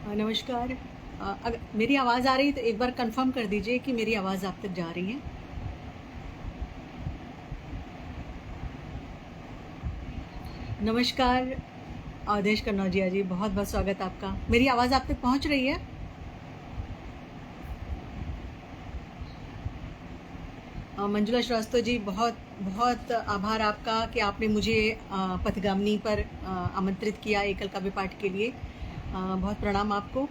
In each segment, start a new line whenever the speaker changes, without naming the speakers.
नमस्कार। अगर मेरी आवाज़ आ रही है तो एक बार कंफर्म कर दीजिए कि मेरी आवाज़ आप तक जा रही है। नमस्कार अवधेश कन्नौजिया जी, बहुत बहुत स्वागत आपका। मेरी आवाज़ आप तक पहुंच रही है? मंजुला श्रीवास्तव जी, बहुत बहुत आभार आपका कि आपने मुझे पथगामिनी पर आमंत्रित किया एकल काव्य पाठ के लिए। बहुत प्रणाम आपको।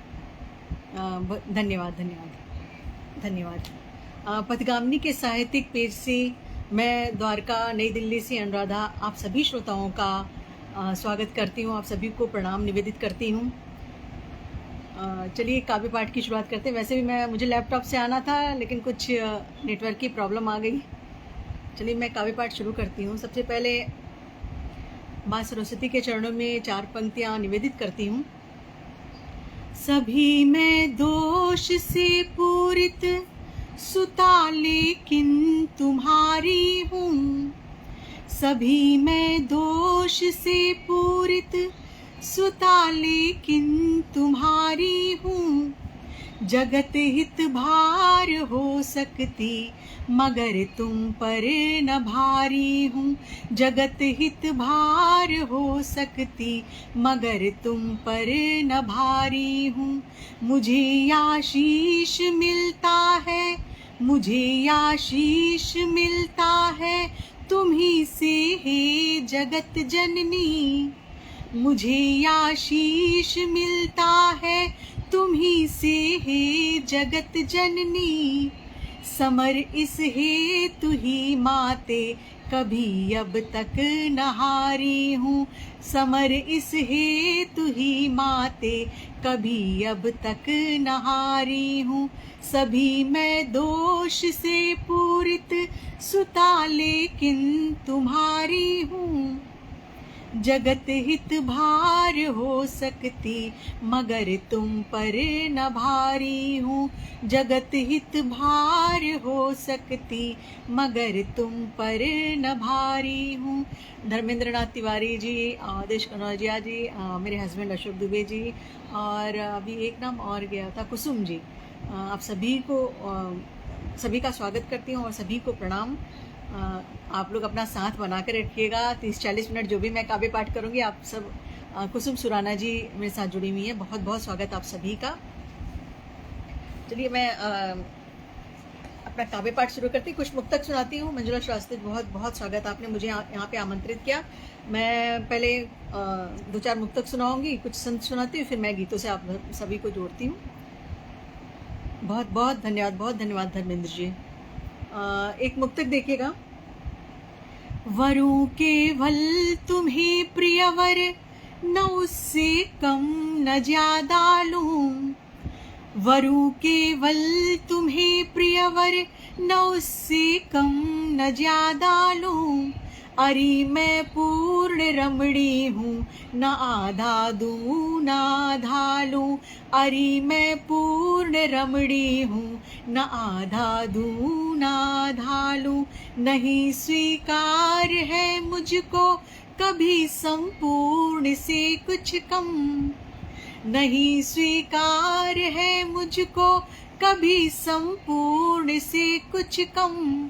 धन्यवाद धन्यवाद धन्यवाद। पथगामिनी के साहित्यिक पेज से मैं द्वारका नई दिल्ली से अनुराधा आप सभी श्रोताओं का स्वागत करती हूँ, आप सभी को प्रणाम निवेदित करती हूँ। चलिए काव्य पाठ की शुरुआत करते हैं। वैसे भी मुझे लैपटॉप से आना था लेकिन कुछ नेटवर्क की प्रॉब्लम आ गई। चलिए मैं काव्य पाठ शुरू करती हूँ। सबसे पहले माँ सरस्वती के चरणों में 4 पंक्तियाँ निवेदित करती हूँ। सभी मैं दोष से पूरित सुता लेकिन तुम्हारी हूँ। सभी मैं दोष से पूरित सुता लेकिन तुम्हारी हूँ। जगत हित भार हो सकती मगर तुम पर न भारी हूँ। जगत हित भार हो सकती मगर तुम पर न भारी हूँ। मुझे आशीष मिलता है, मुझे आशीष मिलता है तुम्ही से हे जगत जननी। मुझे आशीष मिलता है तुम्ही से हे जगत जननी। समर इस हेतु ही माते कभी अब तक न हारी हूँ। समर इस हेतु ही माते कभी अब तक न हारी हूँ। सभी मैं दोष से पूरित सुता लेकिन तुम्हारी हूँ। जगत हित भार हो सकती मगर तुम पर न भारी हूँ। जगत हित भार हो सकती मगर तुम पर न भारी हूँ। धर्मेंद्र नाथ तिवारी जी, अवधेश कन्नौजिया जी, मेरे हस्बैंड अशोक दुबे जी, और अभी एक नाम और गया था, कुसुम जी। आप सभी को सभी का स्वागत करती हूँ और सभी को प्रणाम। आप लोग अपना साथ बना कर रखिएगा। 30-40 मिनट जो भी मैं काव्य पाठ करूँगी, आप सब कुसुम सुराना जी मेरे साथ जुड़ी हुई हैं। बहुत बहुत स्वागत आप सभी का। चलिए मैं अपना काव्य पाठ शुरू करती हूँ। कुछ मुक्तक सुनाती हूँ। मंजुला श्रीवास्तव, बहुत बहुत स्वागत, आपने मुझे यहाँ पे आमंत्रित किया। मैं पहले 2-4 मुक्तक सुनाऊंगी, कुछ संत सुनाती हूँ, फिर मैं गीतों से आप सभी को जोड़ती हूँ। बहुत बहुत धन्यवाद, बहुत धन्यवाद धर्मेंद्र जी। एक मुक्तक देखिएगा। वरु केवल तुम्हें प्रियवर न उससे कम न ज्यादा लूं। वरु केवल तुम्हें प्रियवर न उससे कम न ज्यादा लूं। अरे मैं पूर्ण रमणी हूँ, न आधा दूँ न आधा लूं। अरे मैं पूर्ण रमणी हूँ, न आधा दूँ न आधा लूं। नहीं स्वीकार है मुझको कभी संपूर्ण से कुछ कम। नहीं स्वीकार है मुझको कभी संपूर्ण से कुछ कम।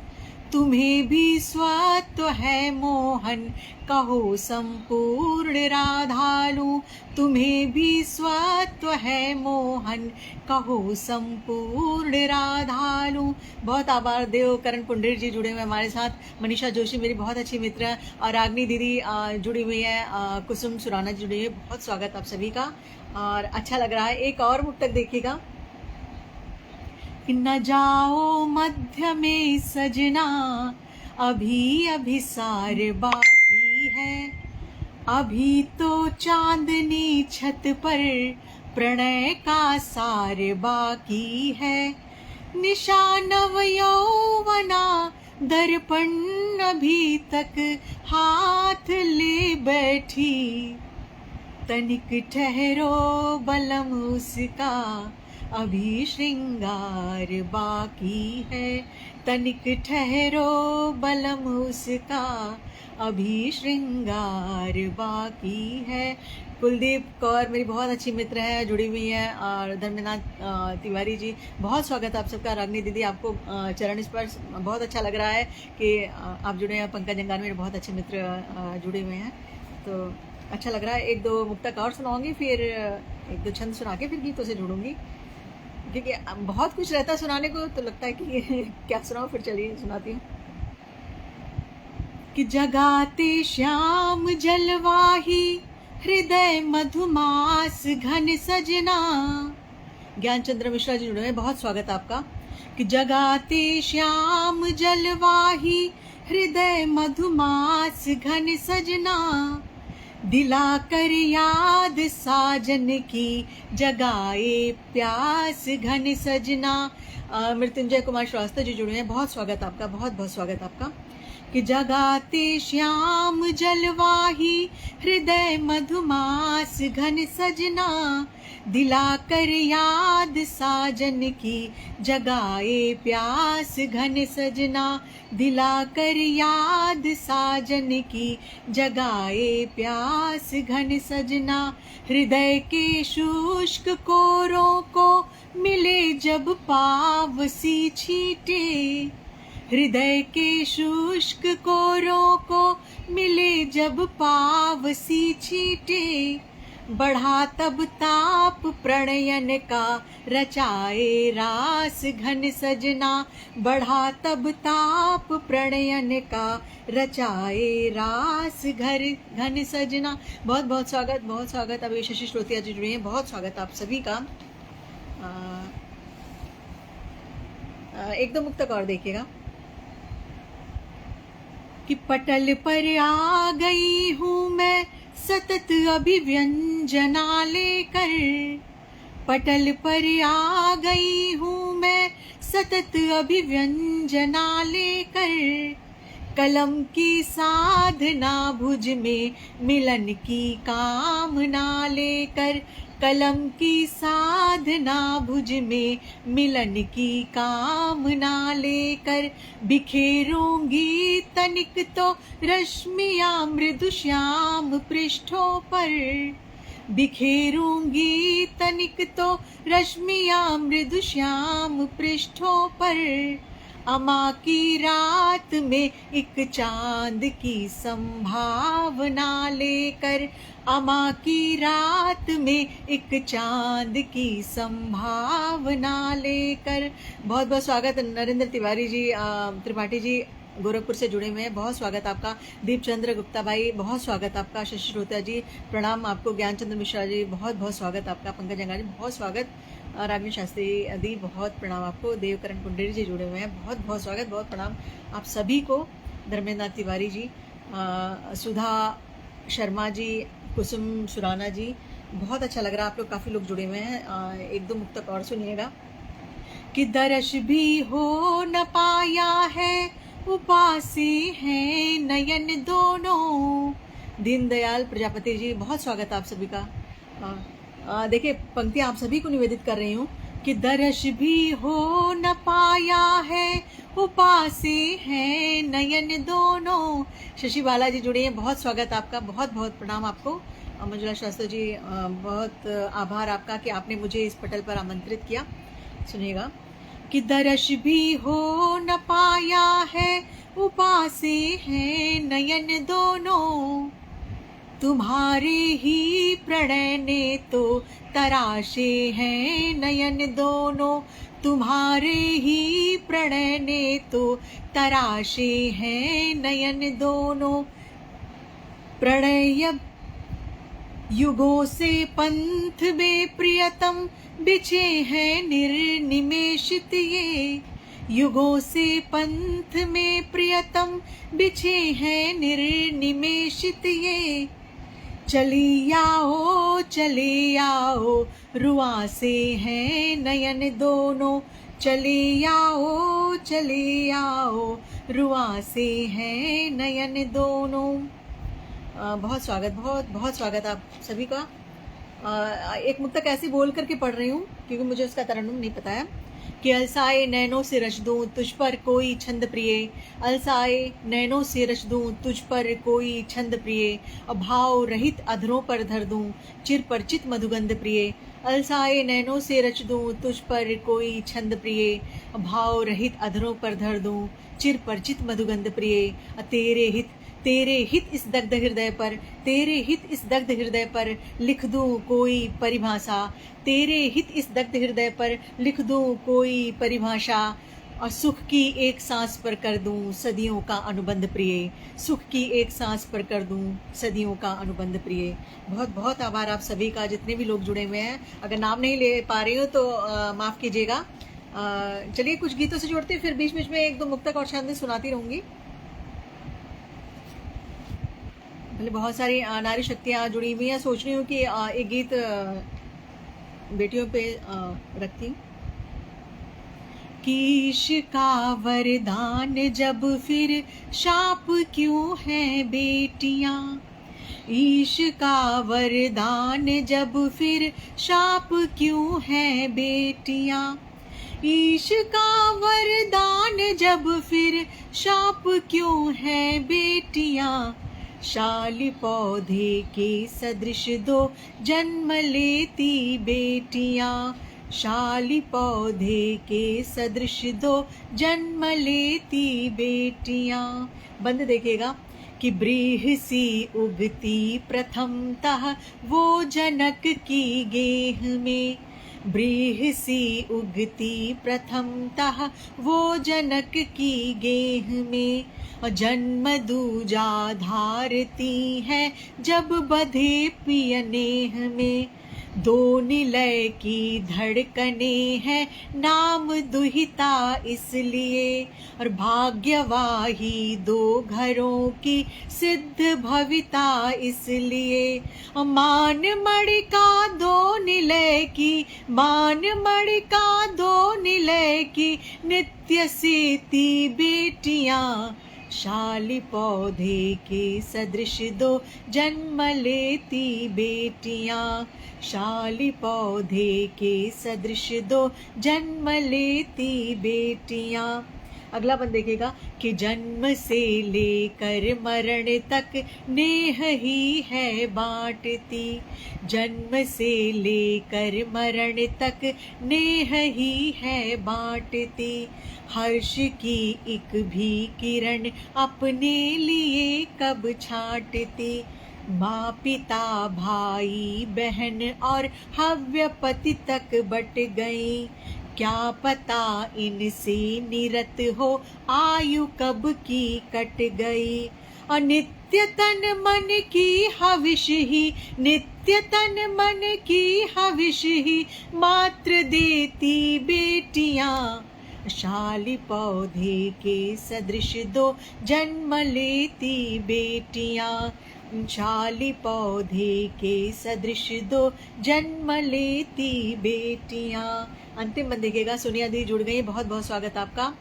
तुम्हें भी स्वत्व है मोहन कहो संपूर्ण राधालू। तुम्हें भी स्वत्व है मोहन कहो संपूर्ण राधालू। बहुत आभार। देव करण पुंडरीक जी जुड़े हुए हमारे साथ। मनीषा जोशी मेरी बहुत अच्छी मित्र, और रागनी दीदी जुड़ी हुई है, कुसुम सुराना जी जुड़ी हुई है। बहुत स्वागत आप सभी का और अच्छा लग रहा है। एक और मुक्तक देखिएगा। न जाओ मध्य में सजना अभी अभी सार बाकी है। अभी तो चांदनी छत पर प्रणय का सार बाकी है। निशा नव यौवना दर्पण अभी तक हाथ ले बैठी। तनिक ठहरो बलम उसका अभी श्रृंगार बाकी है। तनिक ठहरो बलम उसका अभी श्रृंगार बाकी है। कुलदीप कौर मेरी बहुत अच्छी मित्र है, जुड़ी हुई है। और धर्मेंद्र तिवारी जी, बहुत स्वागत है आप सबका। रागनी दीदी, आपको चरण स्पर्श बहुत अच्छा लग रहा है कि आप जुड़े हैं। पंकज अंगानी मेरे बहुत अच्छे मित्र जुड़े हुए हैं, तो अच्छा लग रहा है। एक दो मुक्तक और सुनाऊंगी, फिर एक दो छंद सुना के फिर गीतों से जुड़ूंगी, क्योंकि बहुत कुछ रहता है सुनाने को, तो लगता है कि क्या सुनाऊं। फिर चलिए सुनाती हूँ। कि जगाते श्याम जलवाही, हृदय मधुमास घन सजना। ज्ञानचंद्र मिश्रा जी जुड़े हैं, बहुत स्वागत आपका। कि जगाते श्याम जलवाही, हृदय मधुमास घन सजना। दिलाकर याद साजन की, जगाए प्यास घन सजना। मृत्युंजय कुमार श्रीवास्तव जी जुड़े हैं, बहुत स्वागत आपका, बहुत बहुत स्वागत आपका। कि जगाते श्याम जलवाही, हृदय मधुमास घन सजना। दिलाकर याद साजन की, जगाए प्यास घन सजना। दिलाकर याद साजन की, जगाए प्यास घन सजना। हृदय के शुष्क कोरों को मिले जब पावसी छींटे। हृदय के शुष्क कोरों को मिले जब पावसी छींटे। बढ़ा तब ताप प्रणयन का, रचाए रास घन सजना। बढ़ा तब ताप प्रणयन का, रचाए रास घन सजना। बहुत बहुत स्वागत, बहुत स्वागत। अब शशि श्रोतिया जी जुड़े हैं, बहुत स्वागत आप सभी का। एक दो मुक्तक और देखिएगा। कि पटल पर आ गई हूँ मैं सतत अभिव्यंजना लेकर। पटल पर आ गई हूँ मैं सतत अभिव्यंजना लेकर। कलम की साधना भुज में मिलन की कामना लेकर। कलम की साधना भुज में मिलन की कामना लेकर। बिखेरूंगी तनिक तो रश्मियाँ मृदु श्याम पृष्ठों पर। बिखेरूंगी तनिक तो रश्मियाँ मृदु श्याम पृष्ठों पर। अमा की रात में एक चांद की संभावना लेकर। अमा की रात में एक चांद की संभावना लेकर। बहुत बहुत स्वागत नरेंद्र तिवारी जी, त्रिपाठी जी गोरखपुर से जुड़े हुए हैं, बहुत स्वागत आपका। दीपचंद्र गुप्ता भाई, बहुत स्वागत आपका। शशि श्रोता जी प्रणाम आपको। ज्ञानचंद्र मिश्रा जी बहुत बहुत स्वागत आपका। पंकज अंगानी बहुत स्वागत। रागिनी शास्त्री दी बहुत प्रणाम आपको। देवकरण कुंडेरी जी जुड़े हुए हैं, बहुत बहुत स्वागत, बहुत प्रणाम आप सभी को। धर्मेंद्र तिवारी जी, सुधा शर्मा जी, कुसुम सुराना जी, बहुत अच्छा लग रहा है, आप लोग काफ़ी लोग जुड़े हुए हैं। एक दो मुक्तक और सुनिएगा। कि दर्श भी हो न पाया है, उपासी हैं नयन दोनों। दीनदयाल प्रजापति जी, बहुत स्वागत आप सभी का। देखिए पंक्तियाँ आप सभी को निवेदित कर रही हूँ। कि दर्श भी हो न पाया है, उपासी हैं नयन दोनों। शशि बाला जी जुड़े हैं, बहुत स्वागत आपका, बहुत बहुत प्रणाम आपको। मंजुला शास्त्री जी, बहुत आभार आपका कि आपने मुझे इस पटल पर आमंत्रित किया। सुनिएगा। कि दर्श भी हो न पाया है, उपासे हैं नयन दोनों। तुम्हारे ही प्रणय ने तो तराशे हैं नयन दोनों। तुम्हारे ही प्रणय ने तो तराशे हैं नयन दोनों। प्रणय युगों से पंथ में प्रियतम, बिछे हैं निर्निमेषित ये। युगों से पंथ में प्रियतम, बिछे हैं निर्निमेषित ये। चली आओ रुआ से हैं नयन दोनों। चली आओ रुआ से हैं नयन दोनों। बहुत स्वागत, बहुत बहुत स्वागत आप सभी का। एक मुक्तक ऐसे बोल करके पढ़ रही हूँ क्योंकि मुझे उसका तरन्नुम नहीं पता है। कि अलसाए नैनों से रच दूं तुझ पर कोई छंद प्रिय, अलसाए नैनों से रच दूं तुझ पर कोई छंद प्रिय, अभाव रहित अधरों पर धर दूं चिर परिचित मधुगंध प्रिय, अलसाए नैनों से रच दूं तुझ पर कोई छंद प्रिय, भाव रहित अधरों पर धर दूं चिर परिचित मधुगंध प्रिय, तेरे हित इस दग्ध हृदय पर, तेरे हित इस दग्ध हृदय पर लिख दूं कोई परिभाषा, तेरे हित इस दग्ध हृदय पर लिख दूं कोई परिभाषा, और सुख की एक सांस पर कर दूं सदियों का अनुबंध प्रिय, सुख की एक सांस पर कर दूं सदियों का अनुबंध प्रिय। बहुत बहुत आभार आप सभी का, जितने भी लोग जुड़े हुए हैं। अगर नाम नहीं ले पा रही हूँ तो माफ़ कीजिएगा। चलिए कुछ गीतों से जोड़ते, फिर बीच बीच में एक दो मुक्तक और छंद सुनाती रहूँगी। भले बहुत सारी नारी शक्तियाँ जुड़ी हुई हैं, सोच रही हूँ कि एक गीत बेटियों पे रखती हूँ। ईश का वरदान जब फिर शाप क्यों है बेटियां, ईश का वरदान जब फिर शाप क्यों है बेटियां, ईश का वरदान जब फिर शाप क्यों है बेटियां, शाली पौधे के सदृश दो जन्म लेती बेटियां, शाली पौधे के सदृश दो जन्म लेती बेटियां। बंद देखिएगा कि ब्रीह सी उगती प्रथमतः वो जनक की गेह में, ब्रीह सी उगती प्रथमतः वो जनक की गेह में, जन्म दूजा धारती है जब बधे पिय नेह में, दो निलय की धड़कने हैं नाम दुहिता इसलिए, और भाग्यवाही दो घरों की सिद्ध भविता इसलिए, मान मणिका दो निलय की, मान मणिका दो निलय की नित्य सीती बेटियां, शाली पौधे के सदृश दो जन्म लेती बेटियां, शाली पौधे के सदृश दो जन्म लेती बेटियां। अगला बंद देखिएगा कि जन्म से लेकर मरण तक नेह ही है बांटती, जन्म से लेकर मरण तक नेह ही है बांटती, हर्ष की एक भी किरण अपने लिए कब छांटती, माँ पिता भाई बहन और हव्यपति तक बट गई, क्या पता इनसे निरत हो आयु कब की कट गई, और नित्य तन मन की हविष ही, नित्य तन मन की हविष ही मात्र देती बेटियां, शाली पौधे के सदृश दो जन्म लेती बेटियां, शाली पौधे के सदृश दो जन्म लेती बेटियां। अंतिम बंद देखिएगा, सोनिया दी जुड़ गई, बहुत बहुत स्वागत आपका,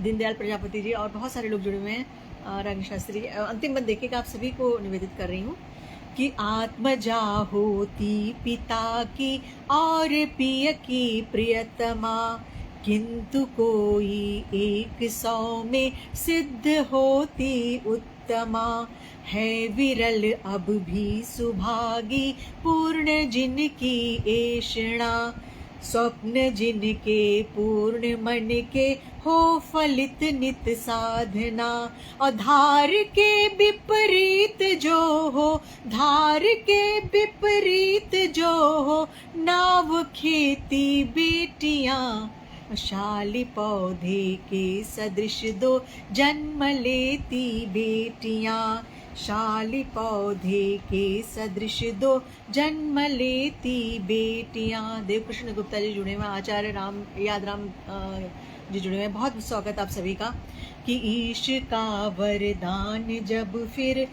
दीनदयाल प्रजापति जी और बहुत सारे लोग जुड़े हुए हैं, रानी शास्त्री। अंतिम बंद देखिएगा, आप सभी को निवेदित कर रही हूँ कि आत्मजा होती पिता की और पिय की प्रियतमा, किंतु कोई 100 में सिद्ध होती उत्तमा, है विरल अब भी सुभागी पूर्ण जिनकी ऐषणा, स्वप्न जिनके पूर्ण मन के हो फलित नित साधना, और धार के विपरीत जो हो, धार के विपरीत जो हो नाव खेती बेटियां, शाली पौधे के सदृश दो जन्म लेती बेटियां, शाली पौधे के सदृश दो जन्म लेती बेटियां। देवकृष्ण गुप्ता जी जुड़े हुए, आचार्य राम याद राम जी जुड़े हुए, बहुत स्वागत आप सभी का। कि ईश का वरदान जब फिर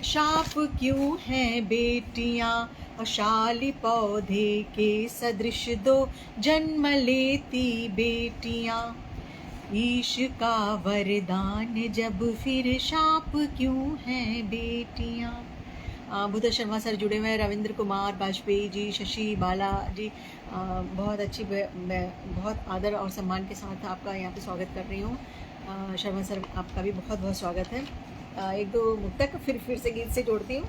शाप क्यों है बेटियां, और शाली पौधे के सदृश दो जन्म लेती बेटियां, ईश का वरदान जब फिर शाप क्यों है बेटियां, भूता शर्मा सर जुड़े हुए हैं, रविंद्र कुमार वाजपेयी जी, शशि बाला जी, बहुत अच्छी, मैं बहुत आदर और सम्मान के साथ आपका यहाँ पे स्वागत कर रही हूँ। शर्मा सर आपका भी बहुत बहुत स्वागत है। एक दो मुक्तक फिर से गीत से जोड़ती हूँ,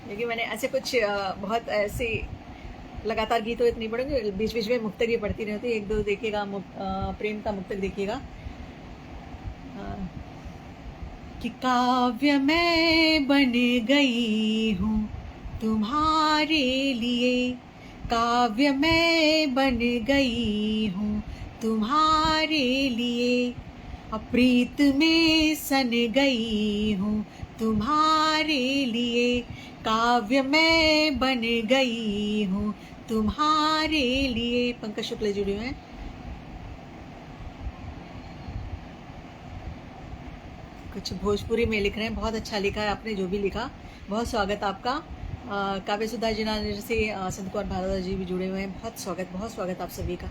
क्योंकि मैंने ऐसे कुछ बहुत ऐसे लगातार गीत तो इतनी पढ़ेंगे, बीच बीच में मुक्तक ही पढ़ती रहती। एक दो देखिएगा, प्रेम का मुक्तक देखिएगा कि काव्य मैं बन गई हूँ तुम्हारे लिए, काव्य मैं बन गई हूँ तुम्हारे लिए, प्रीत में सन गई हूँ तुम्हारे लिए, काव्य मैं बन गई हूँ तुम्हारे लिए। पंकज शुक्ल जुड़े हुए हैं। कुछ भोजपुरी में लिख रहे हैं, बहुत अच्छा लिखा है आपने, जो भी लिखा बहुत स्वागत आपका। काव्य सुधा जिनानगर से संत कुमार भारद्वाज जी भी जुड़े हुए हैं, बहुत स्वागत आप सभी का।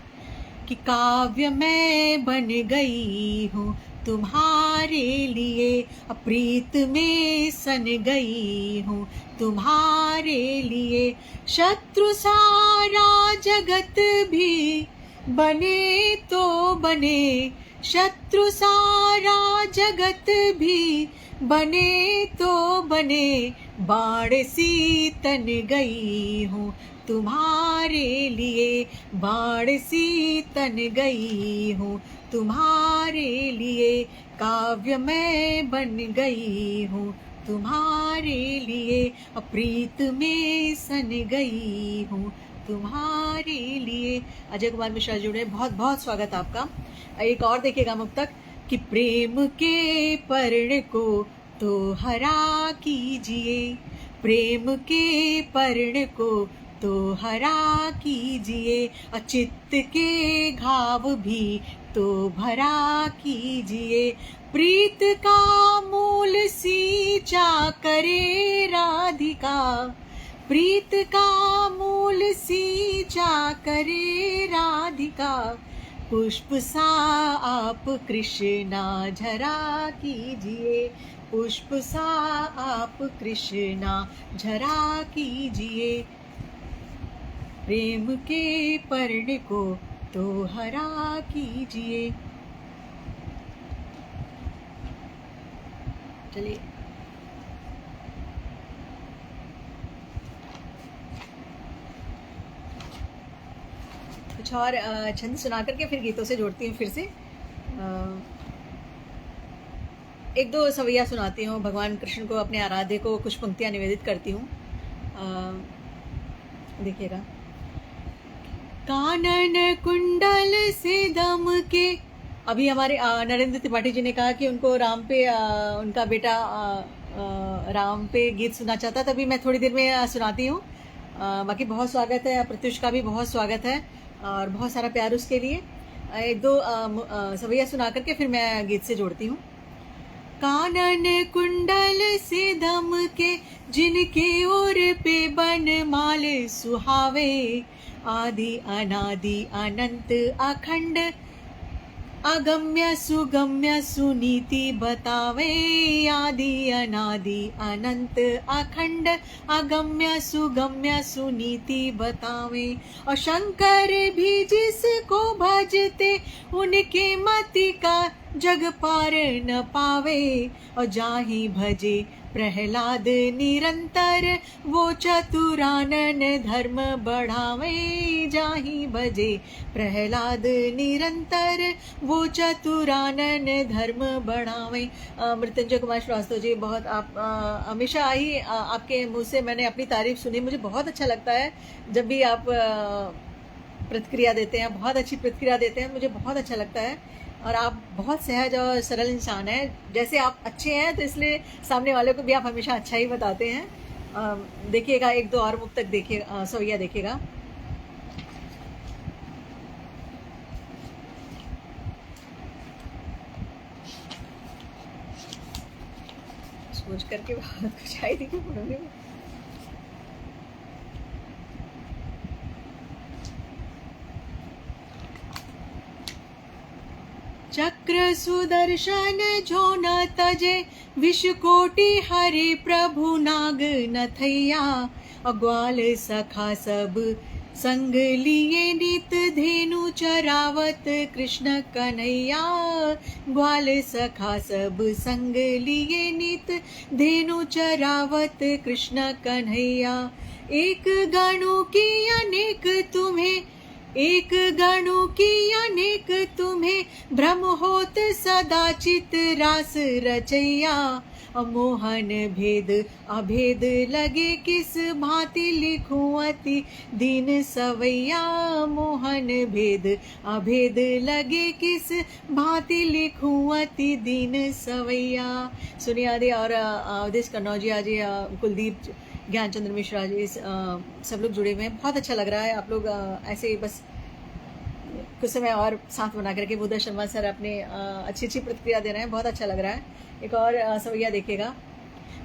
कि काव्य मैं बन गई हूँ तुम्हारे लिए, प्रीत में सन गई हूँ तुम्हारे लिए, शत्रु सारा जगत भी बने तो बने, शत्रु सारा जगत भी बने तो बने, बाढ़ सी तन गई हूँ तुम्हारे लिए, बाढ़ सी तन गई हूँ तुम्हारे लिए, काव्य मैं बन गई हूँ तुम्हारे लिए, प्रीत में सन गई हूँ तुम्हारे लिए। अजय कुमार मिश्रा जुड़े, बहुत बहुत स्वागत आपका। एक और देखिएगा मुक्तक कि प्रेम के पर्ण को तो हरा कीजिए, प्रेम के पर्ण को तो हरा कीजिए, चित्त के घाव भी तो भरा कीजिए, प्रीत का मूल सींचा करे राधिका, प्रीत का मूल सींचा करे राधिका, पुष्प सा आप कृष्णा झरा कीजिए, पुष्प सा आप कृष्णा झरा कीजिए, प्रेम के पर्ण को तो हरा कीजिए। चलिए कुछ और छंद सुना करके फिर गीतों से जोड़ती हूँ फिर से। एक दो सवैया सुनाती हूँ, भगवान कृष्ण को, अपने आराध्य को कुछ पंक्तियाँ निवेदित करती हूँ। देखिएगा। कानन कुंडल से दम के, अभी हमारे नरेंद्र त्रिपाठी जी ने कहा कि उनको राम पे उनका बेटा राम पे गीत सुनना चाहता, तभी मैं थोड़ी देर में सुनाती हूँ। बाकी बहुत स्वागत है, प्रत्युष का भी बहुत स्वागत है और बहुत सारा प्यार उसके लिए। एक दो सवैया सुना करके फिर मैं गीत से जोड़ती हूँ। कानन कुंडल से दम के, जिनके ओर पे बन माल सुहावे, आदि अनादि अनंत अखंड, अगम्य सुगम्य सुनीति बतावे, आदि अनादि अनंत अखंड, अगम्य सुगम्य सुनीति बतावे, और शंकर भी जिसको भजते, उनके मति का जग पार न पावे, और जाहि भजे प्रहलाद निरंतर, वो चतुरानन धर्म बढ़ावे, जाहि भजे प्रहलाद निरंतर, वो चतुरानन धर्म बढ़ावे। मृत्युंजय कुमार श्रीवास्तव जी, बहुत आप हमेशा ही आपके मुँह से मैंने अपनी तारीफ सुनी, मुझे बहुत अच्छा लगता है जब भी आप प्रतिक्रिया देते हैं, बहुत अच्छी प्रतिक्रिया देते हैं, मुझे बहुत अच्छा लगता है। और आप बहुत सहज और सरल इंसान हैं, जैसे आप अच्छे हैं तो इसलिए सामने वाले को भी आप हमेशा अच्छा ही बताते हैं। देखिएगा एक दो और मुक्तक देखिएगा, सवैया देखिएगा। सोच करके बहुत कुछ आई थी पढ़ोगे। चक्र सुदर्शन जो न तजे, विषकोटि हरि प्रभु नाग नथैया। ग्वाल सखा सब संग लिए नित, धेनु चरावत कृष्ण कन्हैया। ग्वाल सखा सब संग लिए नित, धेनु चरावत कृष्ण कन्हैया। एक गणु की अनेक तुम्हें, एक गणु की अनेक तुम्हें, भ्रम होत सदा चित रास रचैया। मोहन भेद अभेद लगे, किस भांति लिखूं अति दीन सवैया। मोहन भेद अभेद लगे, किस भांति लिखूं अति दीन सवैया। सुनिए आदि और अवधेश कन्नौजी जी, कुलदीप, ज्ञानचंद्र मिश्रा जी, सब लोग जुड़े हुए हैं। बहुत अच्छा लग रहा है। आप लोग ऐसे ही बस कुछ समय और साथ बना करके बुधा शर्मा सर अपने अच्छी अच्छी प्रतिक्रिया दे रहे हैं। बहुत अच्छा लग रहा है। एक और सवैया देखिएगा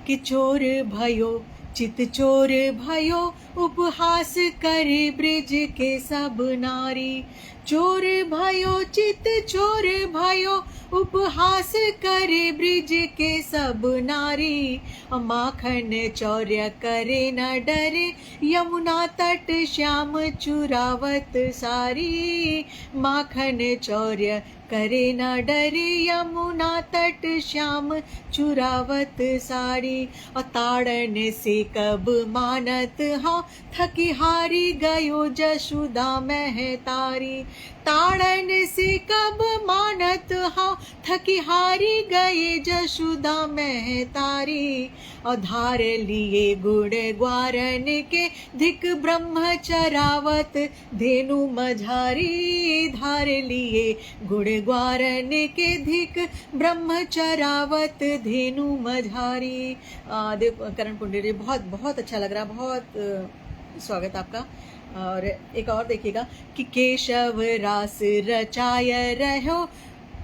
कि चोर भयो चित चोर भयो, उपहास करे ब्रिज के सब नारी। चोर भयो चित चोर भयो, उपहास करे ब्रिज के सब नारी। माखन चौर्य करे न डरे, यमुना तट श्याम चुरावत सारी। माखन चौर्य करे न डरे, यमुना तट श्याम चुरावत सारी। और ताड़न से कब मानत हाँ, थकी हारी गयो जशुदा महतारी। ताड़न से कब मानत हाँ, थकी हारी गए जशुदा महतारी। और धार लिए गुण ग्वारन के, धिक ब्रह्म चरावत धेनु मझारी। धार लिए गुण ग्वारन के, धिक ब्रह्म चरावत धेनु मझारी। करण पुंडे जी, बहुत बहुत अच्छा लग रहा है। बहुत स्वागत आपका। और एक और देखिएगा कि केशव रास रचाय रहो,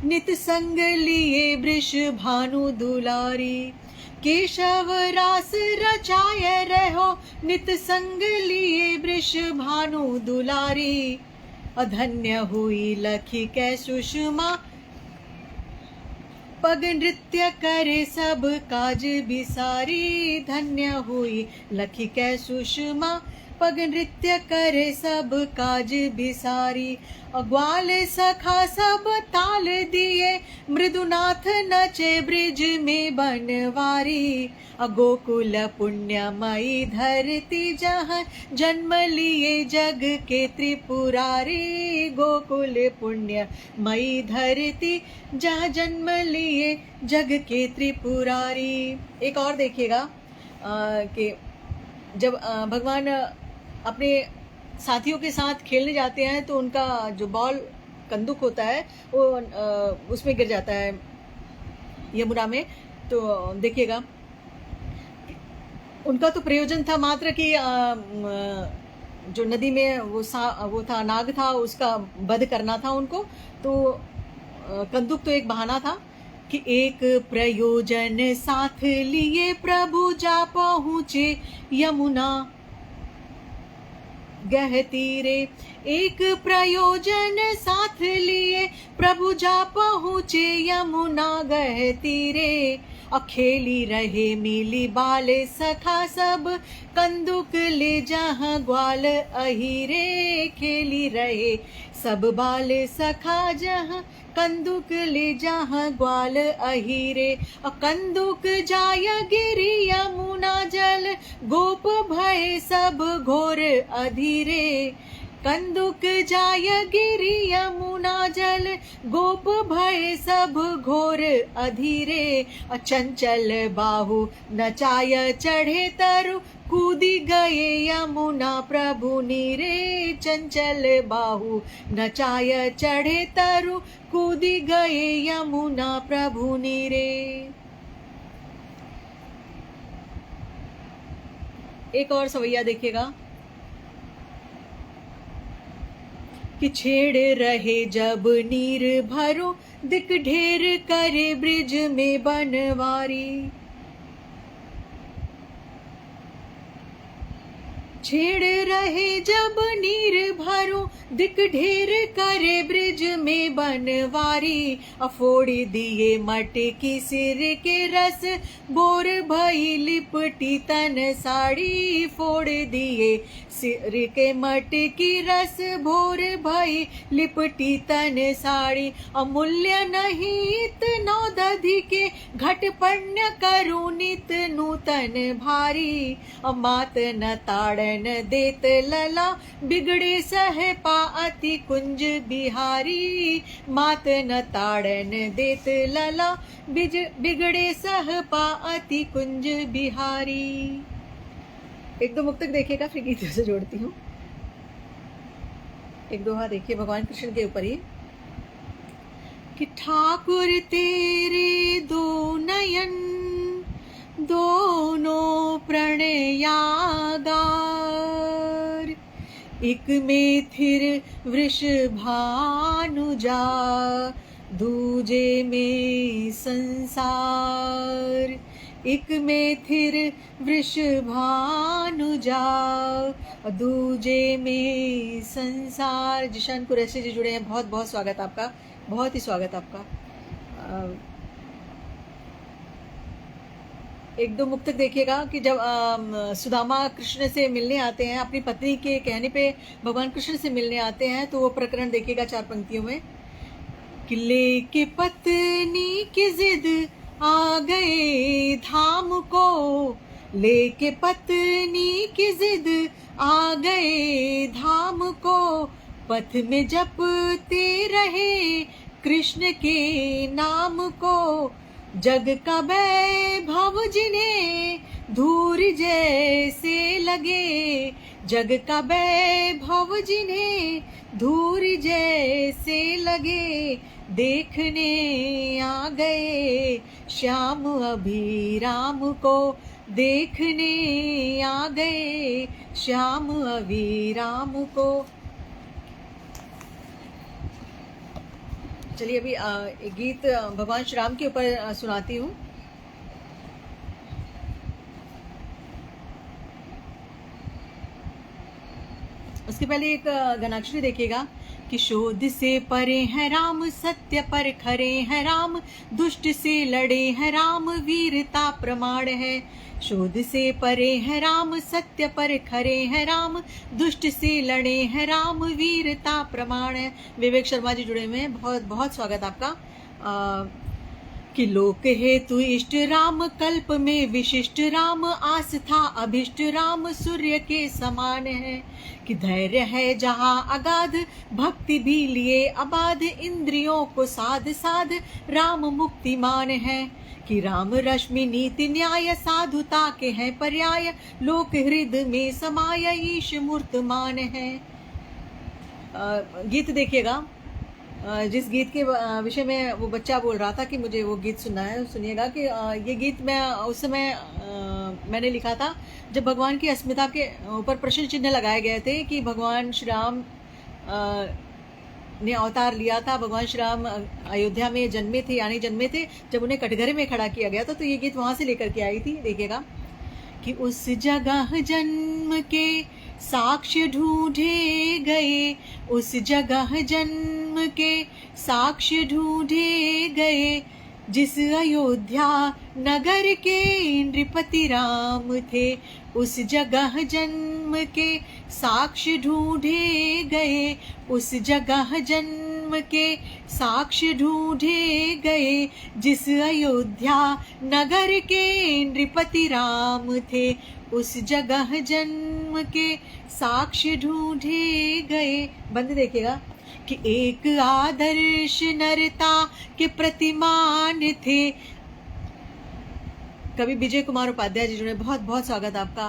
नित संग लिए वृष भानु दुलारी। केशव रास रचाय रहो, नित संग लिए वृष भानु दुलारी। अधन्य हुई लखी कै सुषमा, पग नृत्य करे सब काज बिसारी। धन्य हुई लखी कै सुषमा, पग नृत्य करे सब काज बिसारी। ग्वाल सखा सब ताल दिए, मृदुनाथ नचे ब्रिज में बनवारी। गोकुल पुण्यमयी धरती, जहाँ जन्म लिए जग के त्रिपुरारी। गोकुल पुण्यमयी धरती, जहाँ जन्म लिए जग के त्रिपुरारी। एक और देखिएगा कि जब भगवान अपने साथियों के साथ खेलने जाते हैं तो उनका जो बॉल कंदुक होता है वो उसमें गिर जाता है यमुना में। तो देखिएगा, उनका तो प्रयोजन था मात्र कि जो नदी में वो था नाग था, उसका वध करना था उनको। तो कंदुक तो एक बहाना था कि एक प्रयोजन साथ लिए, प्रभु जा पहुँचे यमुना गह तीरे। एक प्रयोजन साथ लिए, प्रभु जा पहुँचे यमुना गह तीरे। खेली रहे मिली बाल सखा सब, कंदुक ले जहाँ ग्वाल अहिरे। खेली रहे सब बाल सखा, जहाँ कंदुक ले जहाँ ग्वाल अहिरे। कंदुक जाय गिरी यमुना जल, गोप भय सब घोर अधीरे। कंदुक जाय गिरी यमुना जल, गोप भय सब घोर अधीरे। चंचल बाहु नचाय चढ़े तरु, कूदी गए यमुना प्रभु नीरे। चंचल बाहु नचाय चढ़े तरु, कूदी गए यमुना प्रभु नीरे। एक और सवैया देखिएगा कि छेड़ रहे जब नीर भरो, दिक ढेर करे ब्रिज में बनवारी। छेड़ रहे जब नीर भरो, दिक ढेर करे ब्रिज में बनवारी। अफोड़ दिए मटकी सिर के रस, बोर भई लिपटी तन साड़ी। फोड़ दिए सिर के मटकी रस, भोर भई लिपटी तन साड़ी। अमूल्य नहीं नौ दधि के, घट पुण्य करू नित नूतन भारी। मात न ताड़न देत लला, बिगड़े सह पाअति कुंज बिहारी। मात न ताड़न देत लला, बिगड़े सह पाअति कुंज बिहारी। एक दो मुक्तक देखिएगा, फिर गीत से जोड़ती हूँ। एक दोहा देखिए भगवान कृष्ण के ऊपर ही कि ठाकुर तेरे दो नयन, दोनों प्रणयागार। एक में थिर वृषभानुजा, दूजे में संसार। एक में थिर वृषभानुजा, दूजे में संसार। जिशान कुरैशी जी जुड़े हैं, बहुत बहुत स्वागत आपका, बहुत ही स्वागत आपका। एक दो मुक्तक देखिएगा कि जब सुदामा कृष्ण से मिलने आते हैं, अपनी पत्नी के कहने पे भगवान कृष्ण से मिलने आते हैं, तो वो प्रकरण देखिएगा 4 पंक्तियों में। कि लेके पत्नी की जिद आ गए धाम को, लेके पत्नी की जिद आ गए धाम को। पथ में जपते रहे कृष्ण के नाम को। जग का वैभव जिन्हें धूर जैसे लगे, जग का वैभव जिन्हें धूर जैसे लगे। देखने आ गए श्याम अभिराम को, देखने आ गए श्याम अभिराम को। चलिए अभी एक गीत भगवान श्री राम के ऊपर सुनाती हूँ। उसके पहले एक गणाक्षरी देखिएगा कि शोध से परे हैं राम, सत्य पर खरे हैं राम। दुष्ट से लड़े हैं राम, वीरता प्रमाण है। शोध से परे हैं राम, सत्य पर खरे हैं राम। दुष्ट से लड़े हैं राम, वीरता प्रमाण है। विवेक शर्मा जी जुड़े हुए हैं, बहुत बहुत स्वागत आपका। कि लोक हेतु इष्ट राम, कल्प में विशिष्ट राम। आस्था अभिष्ट राम, सूर्य के समान है। कि धैर्य है जहाँ अगाध, भक्ति भी लिए अबाध। इंद्रियों को साध साध, राम मुक्तिमान है। कि राम रश्मि नीति न्याय, साधुता के हैं पर्याय। लोक हृदय में समाय, ईश मूर्तमान है। गीत देखिएगा, जिस गीत के विषय में वो बच्चा बोल रहा था कि मुझे वो गीत सुनना है, सुनिएगा कि ये गीत मैं उस समय मैंने लिखा था जब भगवान की अस्मिता के ऊपर प्रश्न चिन्ह लगाए गए थे कि भगवान श्री राम ने अवतार लिया था। भगवान श्री राम अयोध्या में जन्मे थे या नहीं जन्मे थे, जब उन्हें कटघरे में खड़ा किया गया था, तो ये गीत वहाँ से लेकर के आई थी। देखिएगा कि उस जगह जन्म के साक्ष्य ढूंढे गए, उस जगह जन्म के साक्ष्य ढूंढे गए। जिस अयोध्या नगर के नृपति राम थे, उस जगह जन्म के साक्ष्य ढूंढे गए। उस जगह जन्म के साक्ष्य ढूंढे गए। जिस अयोध्या नगर के नृपति राम थे, उस जगह जन्म के साक्ष्य ढूंढे गए। बंद देखिएगा कि एक आदर्श नरता के प्रतिमान थे। कवि विजय कुमार उपाध्याय जी जुड़े, बहुत बहुत स्वागत आपका।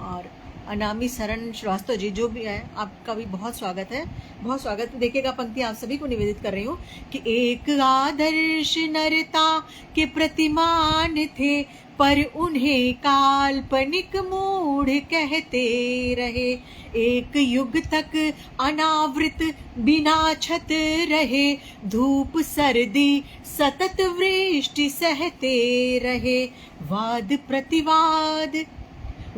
और अनामी शरण श्रीवास्तव जी जो भी है, आपका भी बहुत स्वागत है, बहुत स्वागत। देखिएगा पंक्ति आप सभी को निवेदित कर रही हूँ कि एक आदर्श नरता के प्रतिमान थे, पर उन्हें काल्पनिक मूढ़ कहते रहे। एक युग तक अनावृत बिना छत रहे, धूप सर्दी सतत वृष्टि सहते रहे। वाद प्रतिवाद